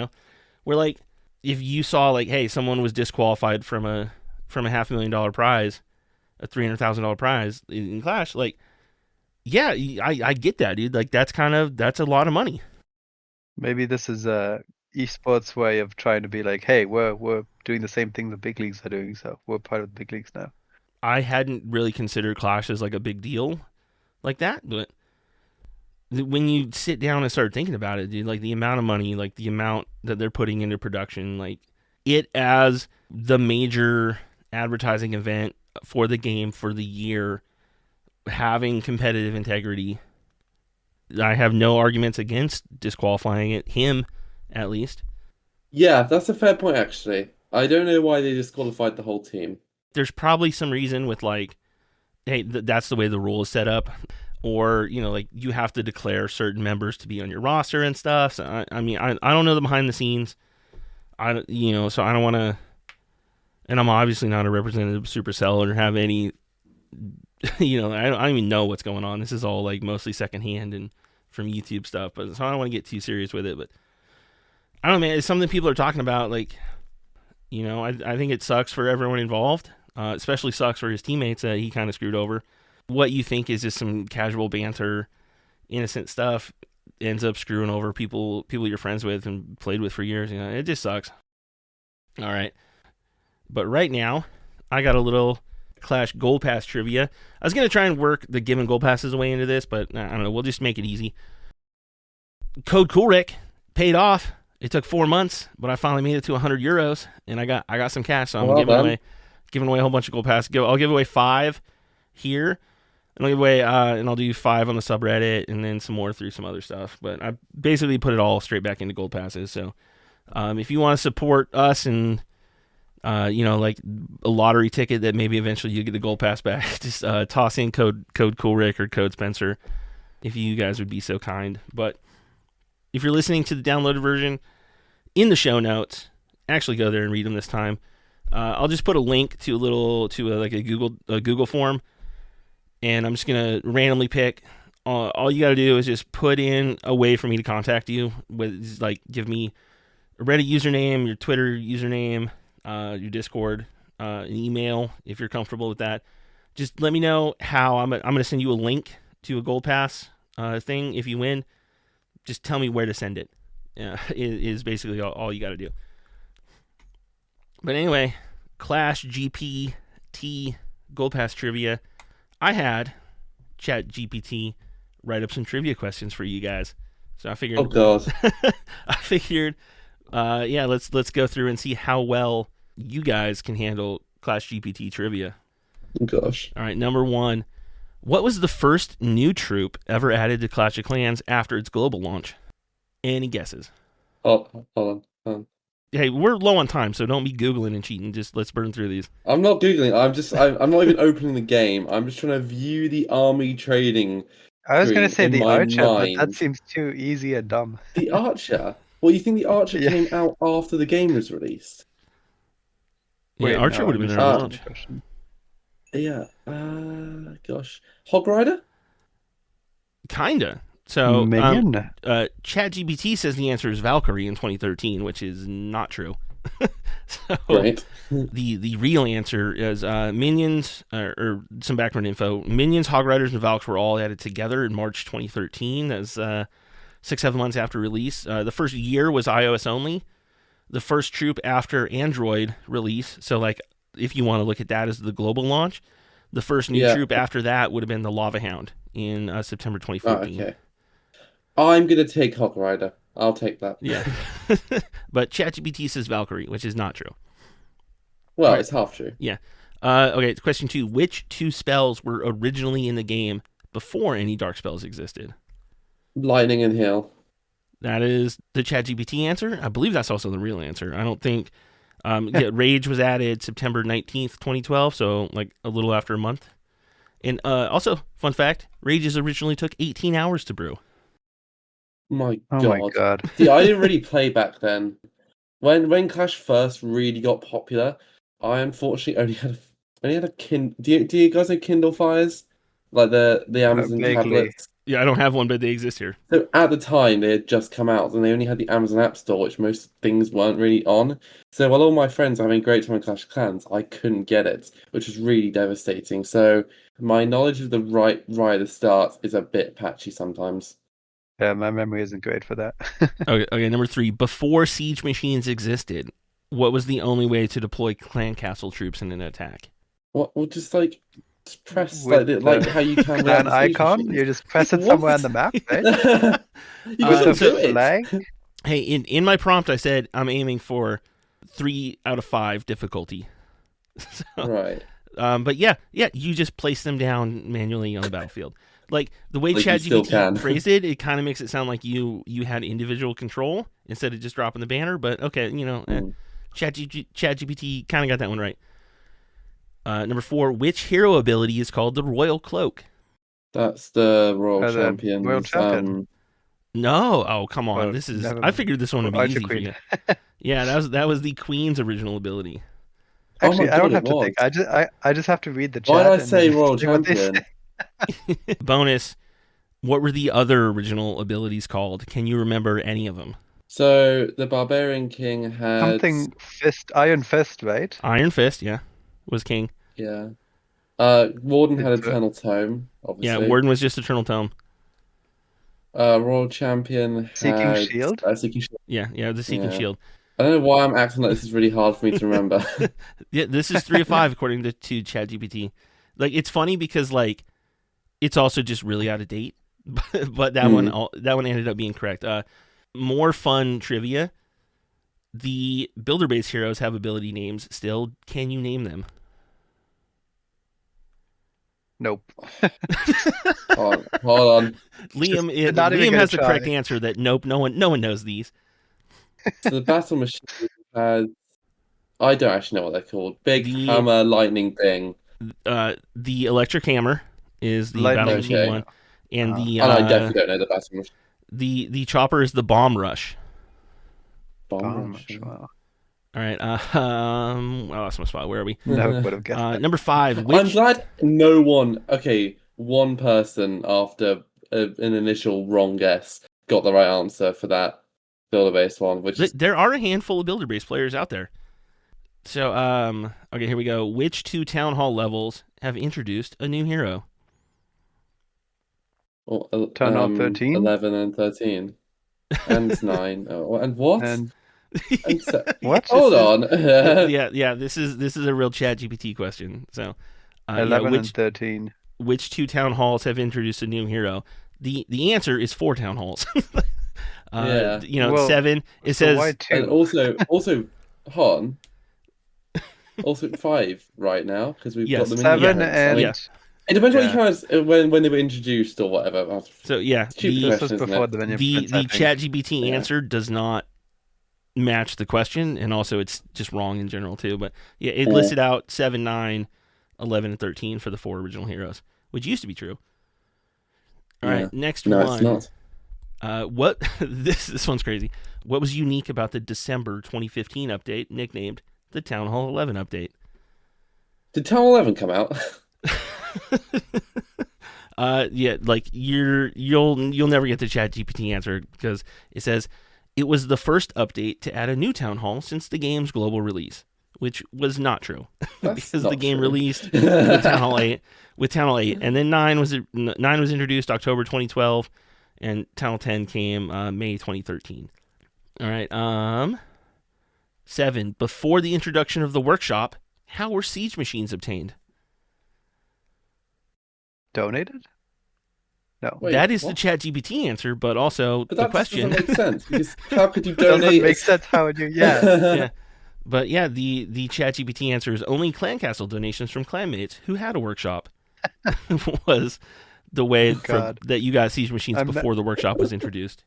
Speaker 4: Where, like, if you saw, like, hey, someone was disqualified from a $500,000 prize, a $300,000 prize in Clash, like, yeah, I get that, dude. Like, that's a lot of money.
Speaker 5: Maybe this is a esports way of trying to be like, hey, we're doing the same thing the big leagues are doing, so we're part of the big leagues now.
Speaker 4: I hadn't really considered Clash as, like, a big deal like that, but when you sit down and start thinking about it, dude, like the amount of money, like the amount that they're putting into production, like it as the major advertising event for the game for the year, having competitive integrity, I have no arguments against disqualifying it, him at least.
Speaker 6: Yeah, that's a fair point, actually. I don't know why they disqualified the whole team.
Speaker 4: There's probably some reason with like, hey, that's the way the rule is set up. Or, you know, like you have to declare certain members to be on your roster and stuff. So, I mean, I don't know the behind the scenes. So I don't want to, and I'm obviously not a representative of Supercell or have any, I don't even know what's going on. This is all like mostly secondhand and from YouTube stuff. But so I don't want to get too serious with it. But I don't know, man. It's something people are talking about. Like, I think it sucks for everyone involved. Especially sucks for his teammates that he kind of screwed over. What you think is just some casual banter, innocent stuff, ends up screwing over people you're friends with and played with for years. It just sucks. All right. But right now, I got a little Clash Gold Pass trivia. I was going to try and work the giving Gold Passes away into this, but I don't know. We'll just make it easy. Code Coolrick paid off. It took 4 months, but I finally made it to 100 euros, and I got some cash, so I'm giving away a whole bunch of Gold Passes. I'll give away 5 here. And I'll give away, and I'll do 5 on the subreddit, and then some more through some other stuff. But I basically put it all straight back into Gold Passes. So, if you want to support us and, like a lottery ticket that maybe eventually you get the Gold Pass back, just toss in code Coolrick or code Spencer, if you guys would be so kind. But if you're listening to the downloaded version, in the show notes, actually go there and read them this time. I'll just put a link to a Google form. And I'm just going to randomly pick. All you got to do is just put in a way for me to contact you. With like, give me a Reddit username, your Twitter username, your Discord, an email if you're comfortable with that. Just let me know how I'm going to send you a link to a Gold Pass thing if you win. Just tell me where to send it. Is basically all you got to do. But anyway, Clash GPT Gold Pass trivia. I had ChatGPT write up some trivia questions for you guys, so I figured.
Speaker 6: Oh God!
Speaker 4: Let's go through and see how well you guys can handle Clash GPT trivia.
Speaker 6: Oh gosh!
Speaker 4: All right, number 1. What was the first new troop ever added to Clash of Clans after its global launch? Any guesses?
Speaker 6: Hold on.
Speaker 4: Hey, we're low on time, so don't be Googling and cheating. Just let's burn through these.
Speaker 6: I'm not Googling. I'm not even opening the game. I'm just trying to view the army trading.
Speaker 5: I was going to say the Archer, but
Speaker 6: mind.
Speaker 5: that seems too easy and dumb.
Speaker 6: The Archer? Well, you think the Archer came out after the game was released?
Speaker 4: Yeah, Archer would have been their launch.
Speaker 6: Yeah. Gosh. Hog Rider?
Speaker 4: Kinda. So,
Speaker 5: Minion?
Speaker 4: ChatGPT says the answer is Valkyrie in 2013, which is not true. So,
Speaker 6: right.
Speaker 4: The real answer is Minions, or some background info. Minions, Hog Riders, and Valks were all added together in March 2013. That's 6-7 months after release. The first year was iOS only. The first troop after Android release, so like if you want to look at that as the global launch, the first new troop after that would have been the Lava Hound in September 2014.
Speaker 6: Oh, okay. I'm going to take Hog Rider. I'll take that.
Speaker 4: Yeah. But ChatGPT says Valkyrie, which is not true.
Speaker 6: Well, it's half true.
Speaker 4: Yeah. Okay, question 2. Which 2 spells were originally in the game before any dark spells existed?
Speaker 6: Lightning and Hail.
Speaker 4: That is the ChatGPT answer. I believe that's also the real answer. I don't think... Rage was added September 19th, 2012, so like a little after a month. And also, fun fact, Rages originally took 18 hours to brew.
Speaker 6: My
Speaker 5: my God.
Speaker 6: See, I didn't really play back then. When Clash first really got popular, I unfortunately only had a Kindle. Do you guys know Kindle Fires? Like the Amazon tablets?
Speaker 4: Yeah, I don't have one, but they exist here.
Speaker 6: So at the time, they had just come out, and they only had the Amazon App Store, which most things weren't really on. So while all my friends were having a great time in Clash of Clans, I couldn't get it, which was really devastating. So my knowledge of the right at the start is a bit patchy sometimes.
Speaker 5: Yeah, my memory isn't great for that.
Speaker 4: Okay, number 3. Before siege machines existed, what was the only way to deploy clan castle troops in an attack?
Speaker 6: What? Well, just like Just press
Speaker 5: With
Speaker 6: like how you can with
Speaker 5: clan
Speaker 6: the siege
Speaker 5: icon,
Speaker 6: machines.
Speaker 5: you just press it somewhere on the map, right?
Speaker 6: You
Speaker 5: With
Speaker 6: can
Speaker 5: the
Speaker 6: do it.
Speaker 5: flag.
Speaker 4: Hey, in my prompt, I said I'm aiming for 3 out of 5 difficulty. So,
Speaker 6: Right.
Speaker 4: but yeah, you just place them down manually on the battlefield. Like the way
Speaker 6: Like you still can.
Speaker 4: ChatGPT phrased it, it kind of makes it sound like you had individual control instead of just dropping the banner. But okay, ChatGPT kind of got that one right. Number 4, which hero ability is called the Royal Cloak?
Speaker 6: That's the Royal
Speaker 5: The
Speaker 6: Champions.
Speaker 5: Royal Champion.
Speaker 4: No, oh come on,
Speaker 5: Oh,
Speaker 4: this is.
Speaker 5: never
Speaker 4: I figured this one would be
Speaker 5: Archer
Speaker 4: easy for
Speaker 5: Queen.
Speaker 4: you. Yeah, that was the Queen's original ability.
Speaker 5: Actually,
Speaker 6: my
Speaker 5: I don't
Speaker 6: God,
Speaker 5: have
Speaker 6: it
Speaker 5: to think. I just have to read the chat.
Speaker 6: Why did I
Speaker 5: and
Speaker 6: say
Speaker 5: then
Speaker 6: Royal
Speaker 5: see what they say.
Speaker 6: Champion?
Speaker 4: Bonus, what were the other original abilities called? Can you remember any of them?
Speaker 6: So the Barbarian King had
Speaker 5: Something Iron Fist, right?
Speaker 4: Iron Fist, yeah, was king.
Speaker 6: Yeah. Warden had
Speaker 5: It's
Speaker 6: Eternal Tome,
Speaker 4: Yeah,
Speaker 6: obviously.
Speaker 4: Warden was just Eternal Tome.
Speaker 6: Royal Champion
Speaker 5: Seeking
Speaker 6: had
Speaker 5: Shield?
Speaker 6: Seeking Shield.
Speaker 4: Yeah, the Seeking
Speaker 6: Yeah.
Speaker 4: Shield.
Speaker 6: I don't know why I'm acting like this is really hard for me to remember.
Speaker 4: Yeah, this is 3 of 5 according to ChatGPT. Like it's funny because like it's also just really out of date, but that one ended up being correct. More fun trivia. The builder base heroes have ability names still. Can you name them?
Speaker 5: Nope.
Speaker 6: Hold on.
Speaker 4: Liam
Speaker 5: not even
Speaker 4: Liam
Speaker 5: gonna
Speaker 4: has the
Speaker 5: try.
Speaker 4: correct answer that nope, no one knows these.
Speaker 6: So the battle machine has. I don't actually know what they're called. Big
Speaker 4: The-
Speaker 6: hammer, lightning thing.
Speaker 4: The electric hammer is the
Speaker 5: Lightning,
Speaker 4: battle machine
Speaker 6: okay.
Speaker 4: one, and the
Speaker 6: And I definitely don't know the battle machine.
Speaker 4: the chopper is the bomb rush.
Speaker 6: Bomb rush.
Speaker 5: Wow.
Speaker 4: All right. I lost my spot. Where are we?
Speaker 5: Never would have guessed that.
Speaker 4: Number 5.
Speaker 6: I'm
Speaker 4: Which
Speaker 6: glad no one. Okay, one person after an initial wrong guess got the right answer for that builder-based one, which is
Speaker 4: there are a handful of builder base players out there. So okay, here we go. Which 2 town hall levels have introduced a new hero?
Speaker 5: Town Hall 13?
Speaker 6: 11 and 13. And 9. Oh, and what?
Speaker 5: And
Speaker 6: What?
Speaker 5: What?
Speaker 6: Hold on.
Speaker 4: yeah. This is a real ChatGPT question. So,
Speaker 5: 11 and 13.
Speaker 4: Which 2 town halls have introduced a new hero? The answer is 4 town halls.
Speaker 6: Yeah.
Speaker 5: Well,
Speaker 4: 7. It
Speaker 5: So
Speaker 4: says
Speaker 5: why 2?
Speaker 6: And also, hold on. Also 5 right now because we've
Speaker 4: Yes.
Speaker 6: got them in
Speaker 5: 7
Speaker 6: the
Speaker 5: and...
Speaker 4: Yeah.
Speaker 6: It depends what you
Speaker 5: Yeah.
Speaker 6: count as when they were introduced or whatever.
Speaker 4: so. Yeah,
Speaker 6: Stupid
Speaker 5: This
Speaker 6: question,
Speaker 5: was
Speaker 6: isn't
Speaker 5: before
Speaker 6: it?
Speaker 5: the Minion
Speaker 4: the
Speaker 5: Prince, I think.
Speaker 4: ChatGPT
Speaker 6: Yeah.
Speaker 4: answer does not match the question, and also it's just wrong in general too. But yeah, it
Speaker 6: Yeah.
Speaker 4: listed out 7, 9, 11, and 13 for the 4 original heroes, which used to be true. All
Speaker 6: Yeah.
Speaker 4: right, next
Speaker 6: No,
Speaker 4: one.
Speaker 6: it's not.
Speaker 4: What this one's crazy. What was unique about the December 2015 update, nicknamed the Town Hall 11 update?
Speaker 6: Did Town 11 come out?
Speaker 4: Yeah, like you'll never get the ChatGPT answer because it says it was the first update to add a new town hall since the game's global release, which was not true
Speaker 6: That's
Speaker 4: because
Speaker 6: not
Speaker 4: the game
Speaker 6: true.
Speaker 4: released with Town Hall 8, and then 9 was introduced October 2012, and Town Hall 10 came May 2013. All right, 7. Before the introduction of the workshop, how were siege machines obtained?
Speaker 5: Donated? No.
Speaker 6: Wait,
Speaker 4: that is
Speaker 6: what?
Speaker 4: the ChatGPT answer, but also
Speaker 6: But
Speaker 4: the
Speaker 6: that
Speaker 4: question.
Speaker 6: doesn't make sense because how could you
Speaker 5: Doesn't
Speaker 6: donate?
Speaker 5: make sense how would you... Yeah.
Speaker 4: Yeah. But yeah, the ChatGPT answer is only Clan Castle donations from clanmates who had a workshop was the way
Speaker 5: God.
Speaker 4: that you got siege machines
Speaker 5: I'm not-
Speaker 4: before the workshop was introduced.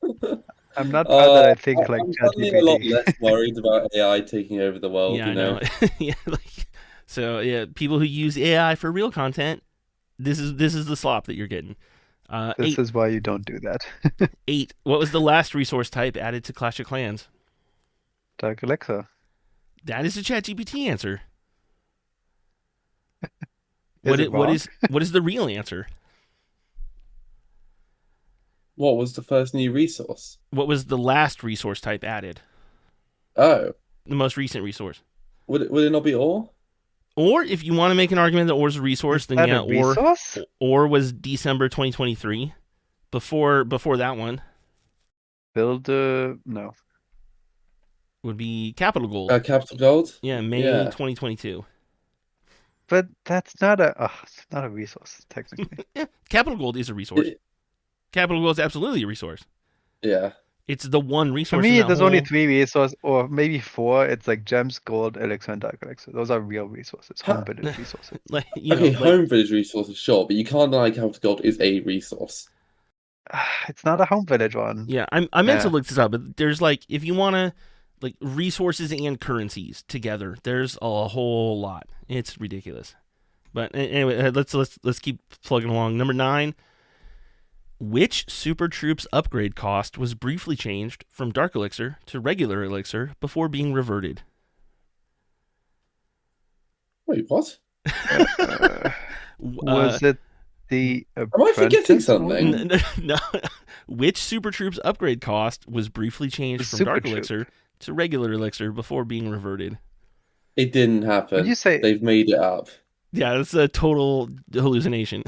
Speaker 5: I'm not proud that I think like
Speaker 6: I'm suddenly a lot
Speaker 5: ChatGPT.
Speaker 6: less worried about AI taking over the world.
Speaker 4: Yeah,
Speaker 6: you know.
Speaker 4: yeah, so yeah, people who use AI for real content, this is the slop that you're getting.
Speaker 5: This
Speaker 4: 8,
Speaker 5: is why you don't do that.
Speaker 4: 8. What was the last resource type added to Clash of Clans?
Speaker 5: Dark Alexa.
Speaker 4: That is the ChatGPT answer.
Speaker 5: Is it wrong?
Speaker 4: What is the real answer?
Speaker 6: What was the first new resource?
Speaker 4: What was the last resource type added?
Speaker 6: Oh,
Speaker 4: The most recent resource.
Speaker 6: would it not be ore?
Speaker 4: Or if you want to make an argument that ore's a resource, then
Speaker 5: That
Speaker 4: yeah,
Speaker 5: a resource?
Speaker 4: or was December 2023 before that one
Speaker 5: Build no.
Speaker 4: would be Capital Gold.
Speaker 6: Capital Gold.
Speaker 4: Yeah, May
Speaker 6: yeah.
Speaker 4: 2022.
Speaker 5: But that's not it's not a resource technically.
Speaker 4: Yeah, capital gold is a resource. Capital gold is absolutely a resource.
Speaker 6: Yeah.
Speaker 4: It's the one
Speaker 5: For
Speaker 4: resource.
Speaker 5: me,
Speaker 4: in that
Speaker 5: there's only
Speaker 4: whole-
Speaker 5: 3 resources, or maybe 4. It's like gems, gold, elixir, and dark elixir. Those are real resources,
Speaker 6: Huh.
Speaker 5: home village resources.
Speaker 4: like you
Speaker 6: Okay,
Speaker 4: know, like,
Speaker 6: home village resources, sure, but you can't deny capital gold is a resource.
Speaker 5: It's not a home village one.
Speaker 4: yeah, I meant to
Speaker 5: Yeah.
Speaker 4: look this up, but there's like if you want to like resources and currencies together, there's a whole lot. It's ridiculous. But anyway, let's keep plugging along. Number 9. Which Super Troops upgrade cost was briefly changed from Dark Elixir to regular Elixir before being reverted?
Speaker 6: Wait, what?
Speaker 5: Was it the
Speaker 6: Am I forgetting
Speaker 5: apprentice
Speaker 6: something?
Speaker 5: one?
Speaker 4: No. Which Super Troops upgrade cost was briefly changed
Speaker 5: The
Speaker 4: from
Speaker 5: Super
Speaker 4: Dark
Speaker 5: Troop.
Speaker 4: Elixir to regular Elixir before being reverted?
Speaker 6: It didn't happen.
Speaker 5: When you say
Speaker 6: They've made it up.
Speaker 4: Yeah, it's a total hallucination.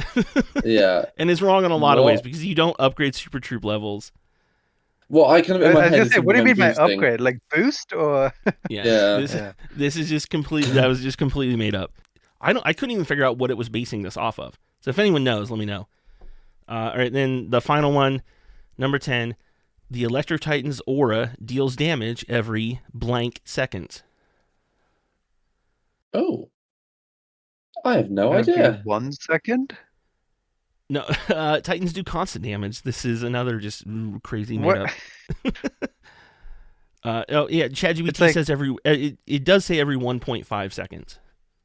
Speaker 6: Yeah.
Speaker 4: And it's wrong in a lot of ways
Speaker 6: What?
Speaker 4: because you don't upgrade Super Troop levels.
Speaker 6: Well, I kind of
Speaker 5: I
Speaker 6: in my
Speaker 5: was
Speaker 6: head.
Speaker 5: gonna
Speaker 6: it's
Speaker 5: say, what do you mean by
Speaker 6: confusing.
Speaker 5: upgrade? Like boost or?
Speaker 4: Yeah.
Speaker 6: Yeah.
Speaker 4: This,
Speaker 5: Yeah.
Speaker 4: this is just completely that was just completely made up. I couldn't even figure out what it was basing this off of. So if anyone knows, let me know. All right, then the final one, number 10, the Electro Titan's aura deals damage every blank seconds.
Speaker 6: Oh. I have no
Speaker 5: Every
Speaker 6: idea.
Speaker 5: 1 second?
Speaker 4: No, Titans do constant damage. This is another just crazy made
Speaker 5: What?
Speaker 4: up. Oh yeah, ChatGPT
Speaker 5: It's like-
Speaker 4: says it does say every 1.5 seconds,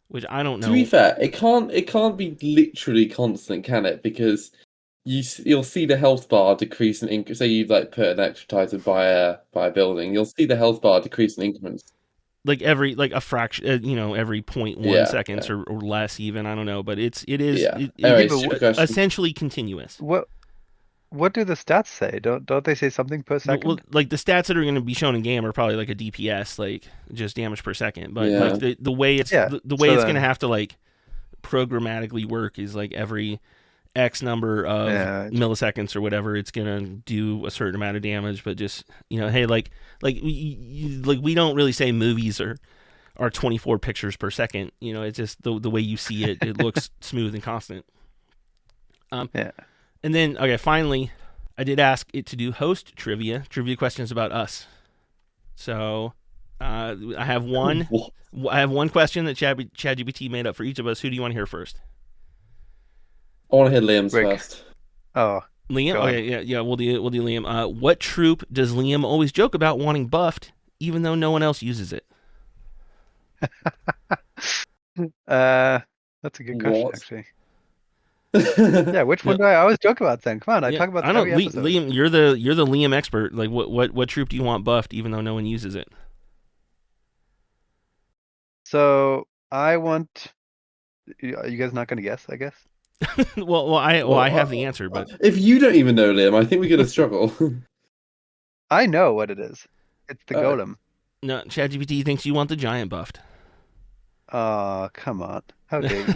Speaker 4: which I don't know.
Speaker 6: To be fair, it can't be literally constant, can it? Because you'll see the health bar decrease in increments. Say you like put an extra titan by a building, you'll see the health bar decrease in increments.
Speaker 4: Like every like a fraction, every 0.1
Speaker 6: Yeah,
Speaker 4: seconds
Speaker 6: yeah.
Speaker 4: or less even. I don't know, but it is
Speaker 6: Yeah.
Speaker 4: it
Speaker 6: Anyway,
Speaker 4: is
Speaker 6: stupid question.
Speaker 4: essentially continuous.
Speaker 5: What do the stats say? Don't they say something per second?
Speaker 4: Well, like the stats that are going to be shown in game are probably like a DPS, like just damage per second. But
Speaker 6: Yeah.
Speaker 4: like the way it's
Speaker 5: Yeah,
Speaker 4: the way
Speaker 5: so
Speaker 4: it's going to
Speaker 5: then-
Speaker 4: have to like programmatically work is like every X number of
Speaker 5: Yeah.
Speaker 4: milliseconds or whatever, it's going to do a certain amount of damage. But just hey, like we don't really say movies are 24 pictures per second. It's just the way you see it. It looks smooth and constant.
Speaker 5: Yeah.
Speaker 4: And then, okay, finally, I did ask it to do host trivia questions about us. So I have one.
Speaker 6: What?
Speaker 4: I have one question that ChatGPT made up for each of us. Who do you want to hear first?
Speaker 6: I want to hear Liam's
Speaker 5: Rick.
Speaker 6: first.
Speaker 5: Oh,
Speaker 4: Liam.
Speaker 5: Go on.
Speaker 4: Okay, yeah. We'll do Liam. What troop does Liam always joke about wanting buffed, even though no one else uses it?
Speaker 5: that's a good question
Speaker 6: What?
Speaker 5: actually. Yeah, which one do I always joke about then? Come on, I
Speaker 4: Yeah,
Speaker 5: talk about
Speaker 4: I don't.
Speaker 5: every episode.
Speaker 4: Liam, you're the Liam expert. Like, what troop do you want buffed, even though no one uses it?
Speaker 5: So I want. Are you guys not gonna guess? I guess.
Speaker 4: well, I have the answer, but
Speaker 6: if you don't even know Liam, I think we're gonna struggle.
Speaker 5: I know what it is. It's the golem.
Speaker 4: no. ChatGPT thinks you want the giant buffed.
Speaker 5: Oh, come on. How dare you,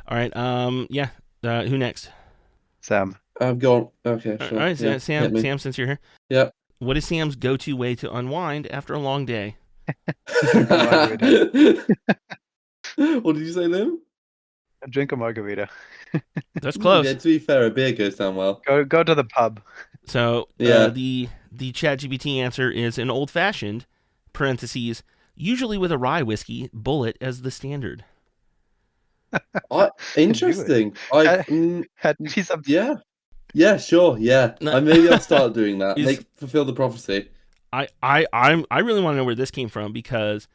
Speaker 4: All right. Yeah. Who next?
Speaker 5: Sam?
Speaker 6: Go on. Okay,
Speaker 4: All
Speaker 6: sure.
Speaker 4: right,
Speaker 6: Yeah, hit
Speaker 4: Sam.
Speaker 6: me.
Speaker 4: Sam, since you're here.
Speaker 6: Yeah.
Speaker 4: What is Sam's go-to way to unwind after a long day?
Speaker 6: What did you say, Liam?
Speaker 5: Drink a margarita.
Speaker 4: That's close.
Speaker 6: Yeah, to be fair, a beer goes down well.
Speaker 5: Go to the pub.
Speaker 4: So
Speaker 6: Yeah.
Speaker 4: the ChatGPT answer is an old-fashioned (parentheses) usually with a rye whiskey bullet as the standard.
Speaker 6: Interesting.
Speaker 5: Had to be something.
Speaker 6: Yeah, sure, yeah.
Speaker 4: No.
Speaker 6: Maybe I'll start doing that.
Speaker 4: Is-
Speaker 6: Fulfill the prophecy.
Speaker 4: I really want to know where this came from because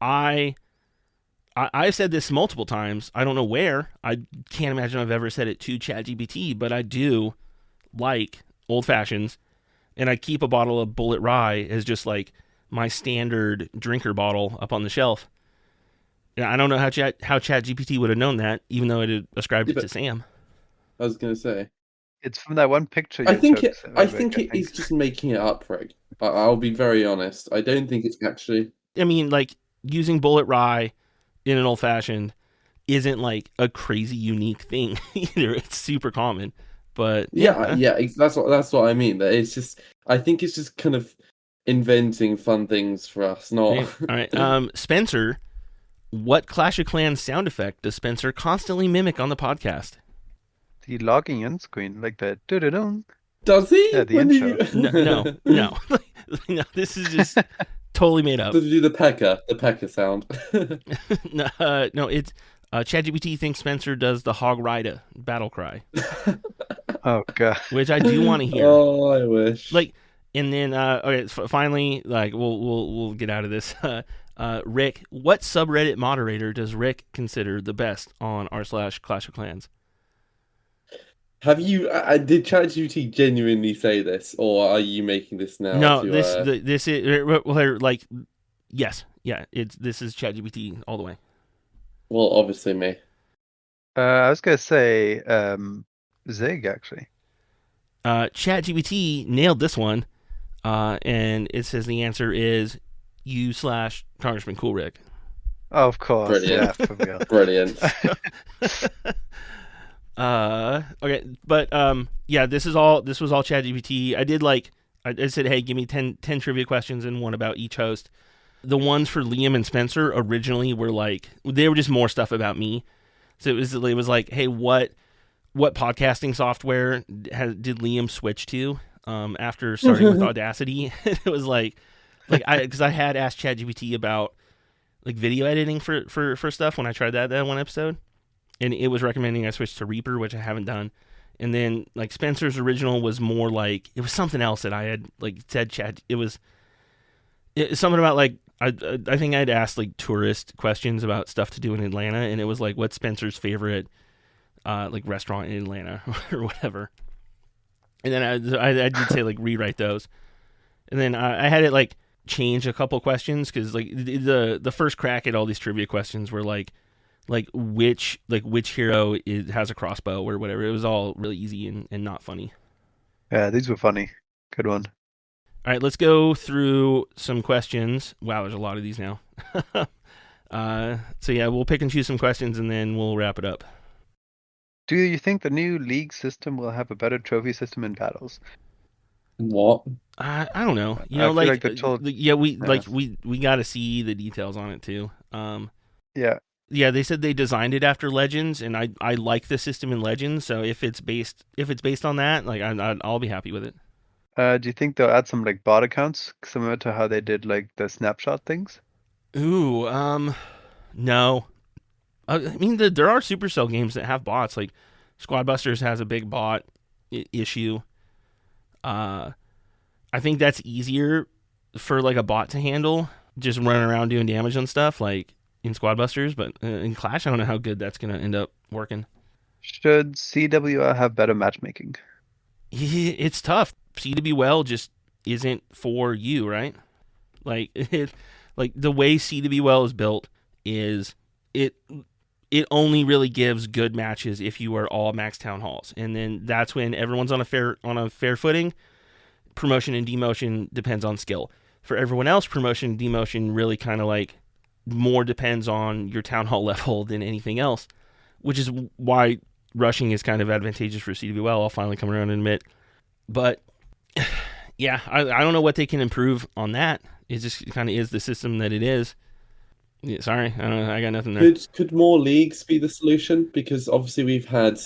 Speaker 4: I've said this multiple times. I don't know where. I can't imagine I've ever said it to ChatGPT, but I do like old fashions, and I keep a bottle of Bullet Rye as just like my standard drinker bottle up on the shelf. And I don't know how ChatGPT would have known that, even though it had ascribed
Speaker 6: Yeah,
Speaker 4: it to
Speaker 6: but-
Speaker 4: Sam.
Speaker 6: I was gonna say.
Speaker 5: It's from that one picture.
Speaker 6: I
Speaker 5: You
Speaker 6: think
Speaker 5: took,
Speaker 6: I
Speaker 5: Rick,
Speaker 6: think it is just making it up, Rick. I'll be very honest. I don't think it's actually.
Speaker 4: I mean, like using Bullet Rye in an old fashioned isn't like a crazy unique thing either. It's super common, but
Speaker 6: Yeah. That's what I mean. That it's just. I think it's just kind of inventing fun things for us, not.
Speaker 4: All right. Spencer What Clash of Clans sound effect does Spencer constantly mimic on the podcast?
Speaker 5: The logging in screen, like the doo-doo-doo.
Speaker 6: Does he?
Speaker 5: Yeah, the
Speaker 6: When
Speaker 5: intro.
Speaker 4: No. No, this is just totally made up.
Speaker 6: Does he do the pecker sound?
Speaker 4: No, it's ChatGPT thinks Spencer does the Hog Rider battle cry,
Speaker 5: Oh god.
Speaker 4: which I do want to hear.
Speaker 6: Oh, I wish.
Speaker 4: Like, and then okay, finally, like we'll get out of this. Rick, what subreddit moderator does Rick consider the best on r/Clash of Clans?
Speaker 6: Have you? Did ChatGPT genuinely say this, or are you making this now?
Speaker 4: No,
Speaker 6: to,
Speaker 4: this is like yes, yeah. This is ChatGPT all the way.
Speaker 6: Well, obviously me.
Speaker 5: I was gonna say Zig actually.
Speaker 4: ChatGPT nailed this one, and it says the answer is you/Congressman Cool Rick.
Speaker 5: Oh, of course.
Speaker 6: Brilliant.
Speaker 5: Yeah, for real.
Speaker 6: Brilliant.
Speaker 4: Okay, but yeah, this was all ChatGPT. I did I said, hey, give me 10 trivia questions and one about each host. The ones for Liam and Spencer originally were they were just more stuff about me. So it was like, hey, what podcasting software did Liam switch to after starting with Audacity? It was because I had asked ChatGPT about like video editing for stuff when I tried that one episode, and it was recommending I switch to Reaper, which I haven't done. And then like Spencer's original was more like it was something else that I had said Chat. It was something about I think I'd asked tourist questions about stuff to do in Atlanta, and it was like what's Spencer's favorite restaurant in Atlanta or whatever. And then I did say rewrite those, and then I had it change a couple questions because the first crack at all these trivia questions were which hero has a crossbow or whatever. It was all really easy and not funny.
Speaker 5: Yeah, these were funny. Good one.
Speaker 4: All right, let's go through some questions. Wow, there's a lot of these now. So yeah, we'll pick and choose some questions and then we'll wrap it up.
Speaker 5: Do you think the new league system will have a better trophy system in battles?
Speaker 6: What?
Speaker 4: I don't know. You
Speaker 5: I
Speaker 4: know,
Speaker 5: feel
Speaker 4: we got to see the details on it too.
Speaker 5: Yeah.
Speaker 4: Yeah, they said they designed it after Legends, and I like the system in Legends. So if it's based on that, I'll be happy with it.
Speaker 5: Do you think they'll add some bot accounts similar to how they did the snapshot things?
Speaker 4: Ooh, no. I mean, there are Supercell games that have bots. Like Squad Busters has a big bot issue. I think that's easier for a bot to handle, just running around doing damage on stuff in Squad Busters. But in Clash, I don't know how good that's gonna end up working.
Speaker 5: Should CWL have better matchmaking?
Speaker 4: It's tough. CWL just isn't for you, right? The way CWL is built is it only really gives good matches if you are all max town halls, and then that's when everyone's on a fair footing. Promotion and demotion depends on skill. For everyone else, promotion and demotion really kind of more depends on your town hall level than anything else, which is why rushing is kind of advantageous for CWL. I'll finally come around and admit. But yeah, I don't know what they can improve on that. It just kind of is the system that it is. Yeah, sorry, I don't know. I got nothing there.
Speaker 6: Could more leagues be the solution? Because obviously we've had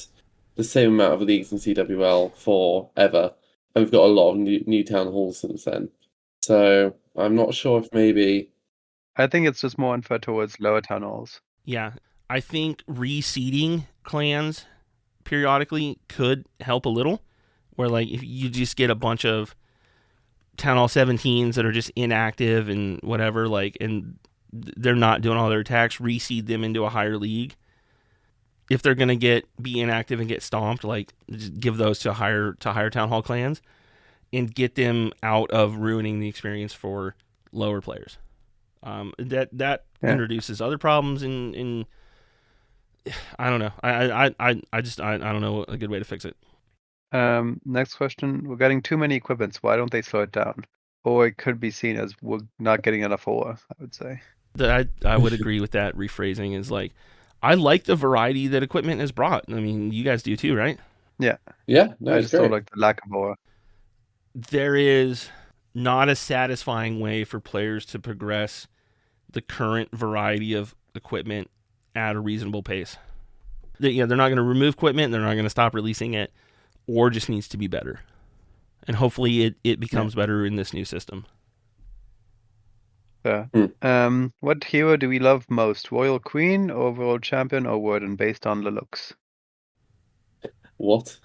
Speaker 6: the same amount of leagues in CWL forever, and we've got a lot of new town halls since then. So I'm not sure if maybe.
Speaker 5: I think it's just more unfair towards lower town halls.
Speaker 4: Yeah, I think reseeding clans periodically could help a little. Where if you just get a bunch of Town Hall 17s that are just inactive and whatever, and they're not doing all their attacks, reseed them into a higher league. If they're gonna be inactive and get stomped, just give those to higher Town Hall clans and get them out of ruining the experience for lower players. That introduces other problems in I don't know. I don't know a good way to fix it.
Speaker 5: Next question. We're getting too many equipments. Why don't they slow it down? Or it could be seen as we're not getting enough ore, I would say.
Speaker 4: I would agree with that rephrasing. Is I like the variety that equipment has brought. I mean, you guys do too, right?
Speaker 5: Yeah.
Speaker 6: Yeah, no,
Speaker 5: I
Speaker 6: it's
Speaker 5: just don't
Speaker 6: great.
Speaker 5: like the lack of ore.
Speaker 4: There is not a satisfying way for players to progress the current variety of equipment at a reasonable pace. They're not going to remove equipment. They're not going to stop releasing it. Or just needs to be better. And hopefully it becomes better in this new system.
Speaker 5: What hero do we love most? Royal Queen, overall champion, or Warden based on the looks?
Speaker 6: What?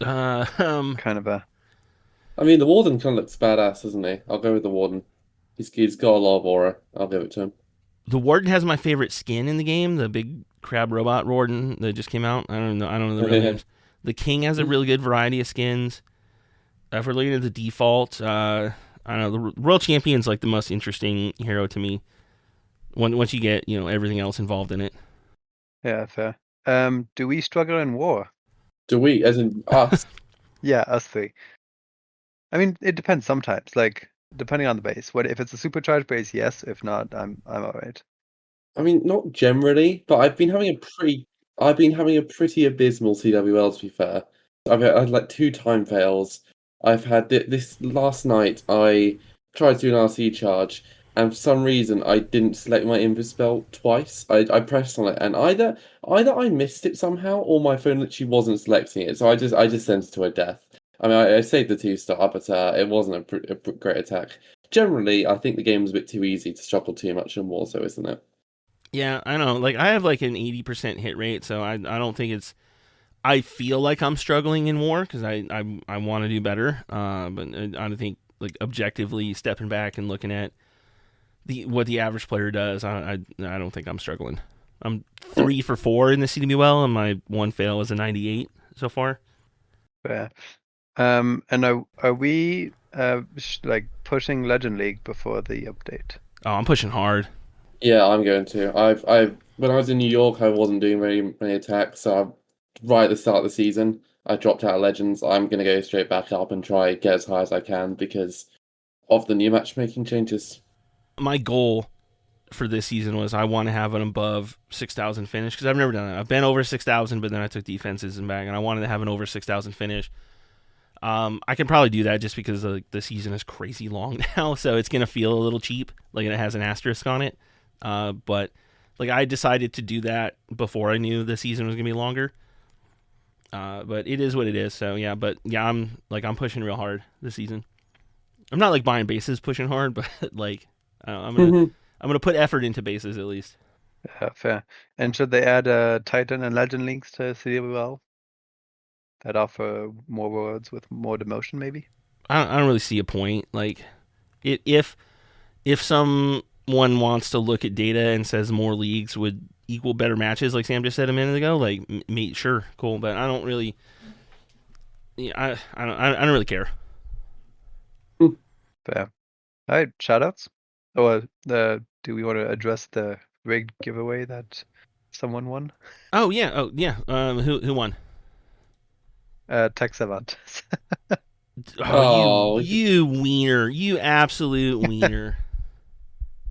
Speaker 5: Kind of a...
Speaker 6: I mean, the Warden kind of looks badass, doesn't he? I'll go with the Warden. He's got a lot of aura. I'll give it to him.
Speaker 4: The Warden has my favorite skin in the game, the big crab robot Warden that just came out. I don't know the real names. The King has a really good variety of skins. If we're looking at the default, I don't know, the Royal Champion's like the most interesting hero to me. Once you get, everything else involved in it.
Speaker 5: Yeah, fair. Do we struggle in war?
Speaker 6: Do we, as in us?
Speaker 5: Yeah, us three. I mean, it depends sometimes. Like, depending on the base. If it's a supercharged base, yes. If not, I'm alright.
Speaker 6: I mean, not generally, but I've been having a pretty abysmal CWL, to be fair. I've had like 2 time fails. I've had this last night. I tried to do an RC charge, and for some reason I didn't select my invis spell twice. I pressed on it, and either I missed it somehow, or my phone literally wasn't selecting it. So I just sent it to a death. I mean, I saved the 2-star, but it wasn't a great attack. Generally, I think the game was a bit too easy to struggle too much in war, so isn't it?
Speaker 4: Yeah, I know. Like, I have like an 80% hit rate, so I don't think it's... I feel like I'm struggling in war because I want to do better, but I think like objectively stepping back and looking at what the average player does, I don't think I'm struggling. I'm 3 for 4 in the CWL, and my 1 fail is a 98 so far.
Speaker 5: Fair. And are we like pushing Legend League before the update?
Speaker 4: Oh, I'm pushing hard.
Speaker 6: Yeah, I'm going to. When I was in New York, I wasn't doing very many attacks, so right at the start of the season, I dropped out of Legends. I'm going to go straight back up and try get as high as I can because of the new matchmaking changes.
Speaker 4: My goal for this season was I want to have an above 6,000 finish because I've never done that. I've been over 6,000, but then I took defenses and back, and I wanted to have an over 6,000 finish. I can probably do that just because the season is crazy long now, so it's going to feel a little cheap, like it has an asterisk on it. But like I decided to do that before I knew the season was going to be longer. But it is what it is. So yeah, I'm pushing real hard this season. I'm not like buying bases pushing hard, but like I'm gonna put effort into bases at least.
Speaker 5: Yeah, fair. And should they add Titan and Legend links to CWL that offer more worlds with more demotion, maybe?
Speaker 4: I don't really see a point. Like, if someone wants to look at data and says more leagues would equal better matches, like Sam just said a minute ago, like, sure, cool, but I don't really. Yeah, I don't really care.
Speaker 5: Fair. All right, shoutouts. Or do we want to address the rigged giveaway that someone won?
Speaker 4: Oh yeah. Who won?
Speaker 5: Tech Savant.
Speaker 4: Oh, you wiener! You absolute wiener!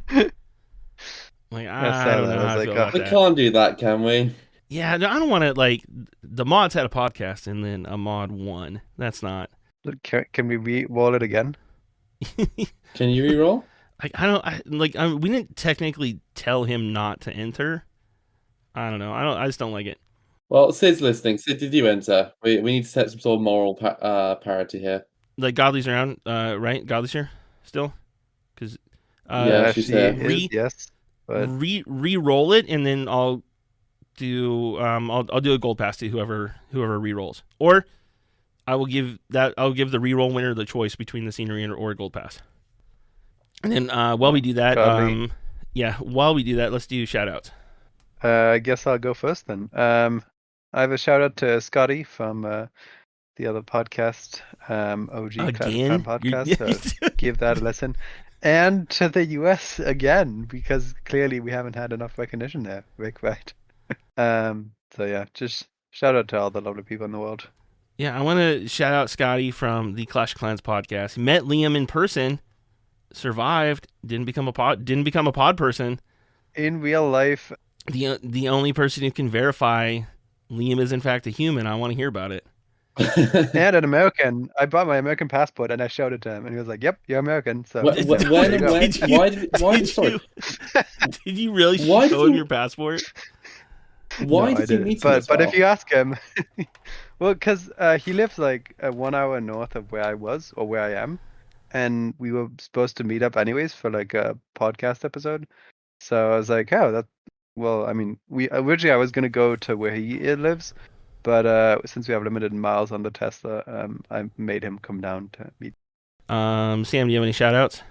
Speaker 4: Like I don't know how I feel about
Speaker 6: we
Speaker 4: that.
Speaker 6: can't do that, can we?
Speaker 4: Yeah, no, I don't want to. Like, the mods had a podcast and then a mod won. That's not.
Speaker 5: Can we re-roll it again?
Speaker 6: Can you reroll?
Speaker 4: We didn't technically tell him not to enter. I don't know. I just don't like it.
Speaker 6: Well, Sid's listening. Sid, did you enter? We need to set some sort of moral parity here.
Speaker 4: Like, Godly's around, right? Godly's here still? Because
Speaker 6: yeah, she's here.
Speaker 5: Yes. But...
Speaker 4: re-roll it, and then I'll do I'll do a gold pass to whoever re-rolls, or I'll give the re-roll winner the choice between the scenery or a gold pass. And then while we do that, let's do shoutouts.
Speaker 5: I guess I'll go first then. I have a shout out to Scotty from the other podcast, OG
Speaker 4: again?
Speaker 5: podcast. So give that a listen. And to the US again, because clearly we haven't had enough recognition there, Rick, right? So yeah, just shout out to all the lovely people in the world.
Speaker 4: Yeah, I want to shout out Scotty from the Clash of Clans podcast. He met Liam in person, survived, didn't become a pod person.
Speaker 5: In real life,
Speaker 4: the only person who can verify Liam is in fact a human. I want to hear about it.
Speaker 5: and an American. I brought my American passport and I showed it to him, and he was like, "Yep, you're American." So
Speaker 6: When
Speaker 5: there you
Speaker 6: and
Speaker 5: go.
Speaker 6: when? Sorry.
Speaker 4: Did you really
Speaker 6: Why
Speaker 4: show
Speaker 6: did
Speaker 4: him
Speaker 6: you-
Speaker 4: your passport?
Speaker 6: Why
Speaker 5: No, I
Speaker 6: did you
Speaker 5: didn't.
Speaker 6: meet him as
Speaker 5: But
Speaker 6: well?
Speaker 5: if you ask him, well, because he lives like 1 hour north of where I was or where I am, and we were supposed to meet up anyways for like a podcast episode. So I was like, oh, that. Well, I mean, we originally I was gonna go to where he lives, but since we have limited miles on the Tesla, I made him come down to meet.
Speaker 4: Sam, do you have any shout outs?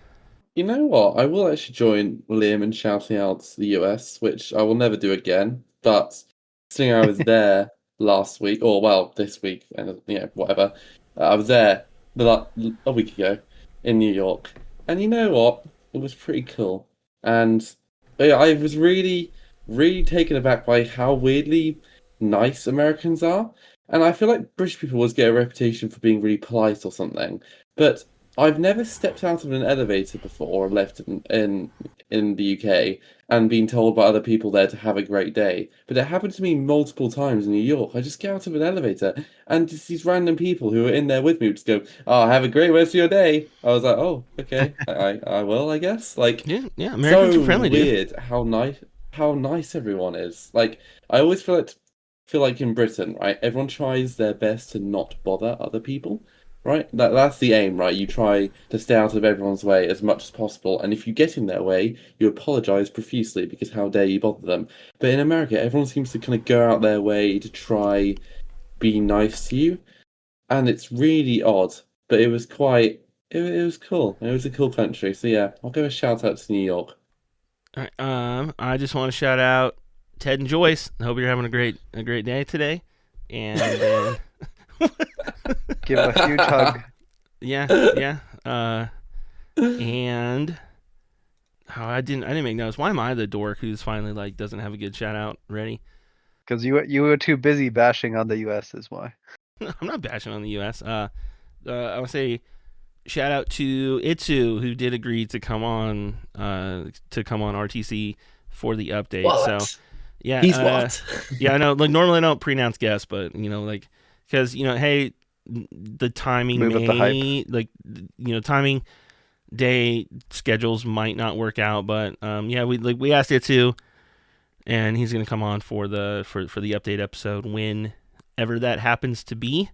Speaker 6: You know what? I will actually join Liam in shouting out the US, which I will never do again. But seeing I was there last week, or well, this week, and whatever, I was there a week ago in New York, and you know what? It was pretty cool, and yeah, I was really, really taken aback by how weirdly nice Americans are, and I feel like British people always get a reputation for being really polite or something, but I've never stepped out of an elevator before or left in the UK and been told by other people there to have a great day. But it happened to me multiple times in New York. I just get out of an elevator and just these random people who are in there with me would just go, "Oh, have a great rest of your day." I was like, "Oh, okay, I will, I guess." Like,
Speaker 4: Yeah, Americans
Speaker 6: so
Speaker 4: are friendly, dude.
Speaker 6: weird how nice everyone is. Like, I always feel like in Britain, right? Everyone tries their best to not bother other people. Right? That's the aim, right? You try to stay out of everyone's way as much as possible, and if you get in their way, you apologize profusely because how dare you bother them. But in America, everyone seems to kind of go out their way to try be nice to you, and it's really odd. But it was it was cool. It was a cool country. So yeah, I'll give a shout out to New York.
Speaker 4: All right, I just want to shout out Ted and Joyce. I hope you're having a great day today. And
Speaker 5: Give a huge hug.
Speaker 4: yeah. And I didn't make notes. Why am I the dork who's finally like doesn't have a good shout out ready?
Speaker 5: Because you were too busy bashing on the U.S. is why.
Speaker 4: I'm not bashing on the U.S. I want to say shout out to Itsu who did agree to come on RTC for the update.
Speaker 6: What?
Speaker 4: So yeah,
Speaker 6: He's what?
Speaker 4: yeah, I know. Like normally I don't pre-announce guests, but like because hey, the timing
Speaker 5: Move up the hype.
Speaker 4: like timing day schedules might not work out, but yeah, we asked Itsu, and he's gonna come on for the update episode whenever that happens to be.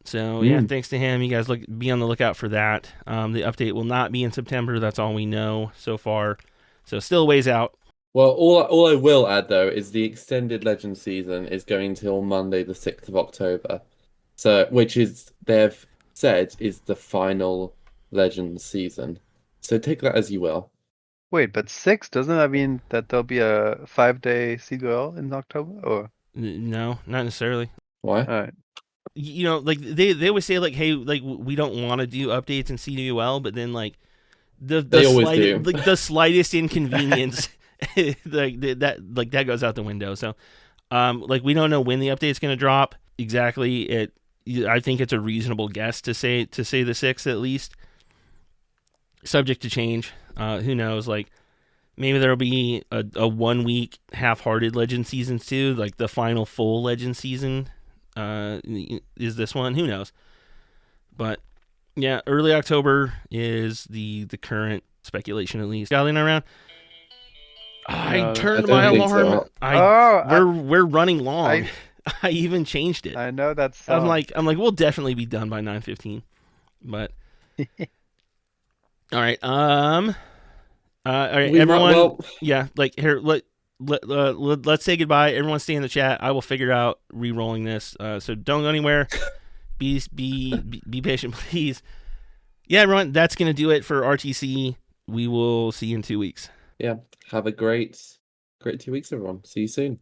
Speaker 4: So yeah, thanks to him. You guys be on the lookout for that. The update will not be in September. That's all we know so far. So still a ways out.
Speaker 6: Well, all I will add though is the extended Legend season is going till Monday, the 6th of October. So, which is they've said is the final Legends season. So take that as you will.
Speaker 5: Wait, but 6, doesn't that mean that there'll be a 5-day CGL in October? Or
Speaker 4: No, not necessarily.
Speaker 6: Why?
Speaker 5: all right.
Speaker 4: Like they always say like, hey, like we don't want to do updates in CWL, but then like
Speaker 6: They always do.
Speaker 4: like the slightest inconvenience that goes out the window. So like we don't know when the update's going to drop exactly. I think it's a reasonable guess to say the 6th at least, subject to change. Who knows? Like maybe there'll be a 1 week half-hearted Legend season too, like the final full Legend season is this one. Who knows? But yeah, early October is the current speculation, at least. Scouting around. I turned my
Speaker 6: don't think
Speaker 4: alarm.
Speaker 5: so.
Speaker 4: We're running long. I even changed it.
Speaker 5: I know that's.
Speaker 4: I'm like we'll definitely be done by 9:15. But all right. All right, everyone. Yeah, like here. Let's say goodbye. Everyone, stay in the chat. I will figure out re-rolling this. So don't go anywhere. Be patient, please. Yeah, everyone. That's gonna do it for RTC. We will see you in 2 weeks.
Speaker 6: Yeah. Have a great 2 weeks, everyone. See you soon.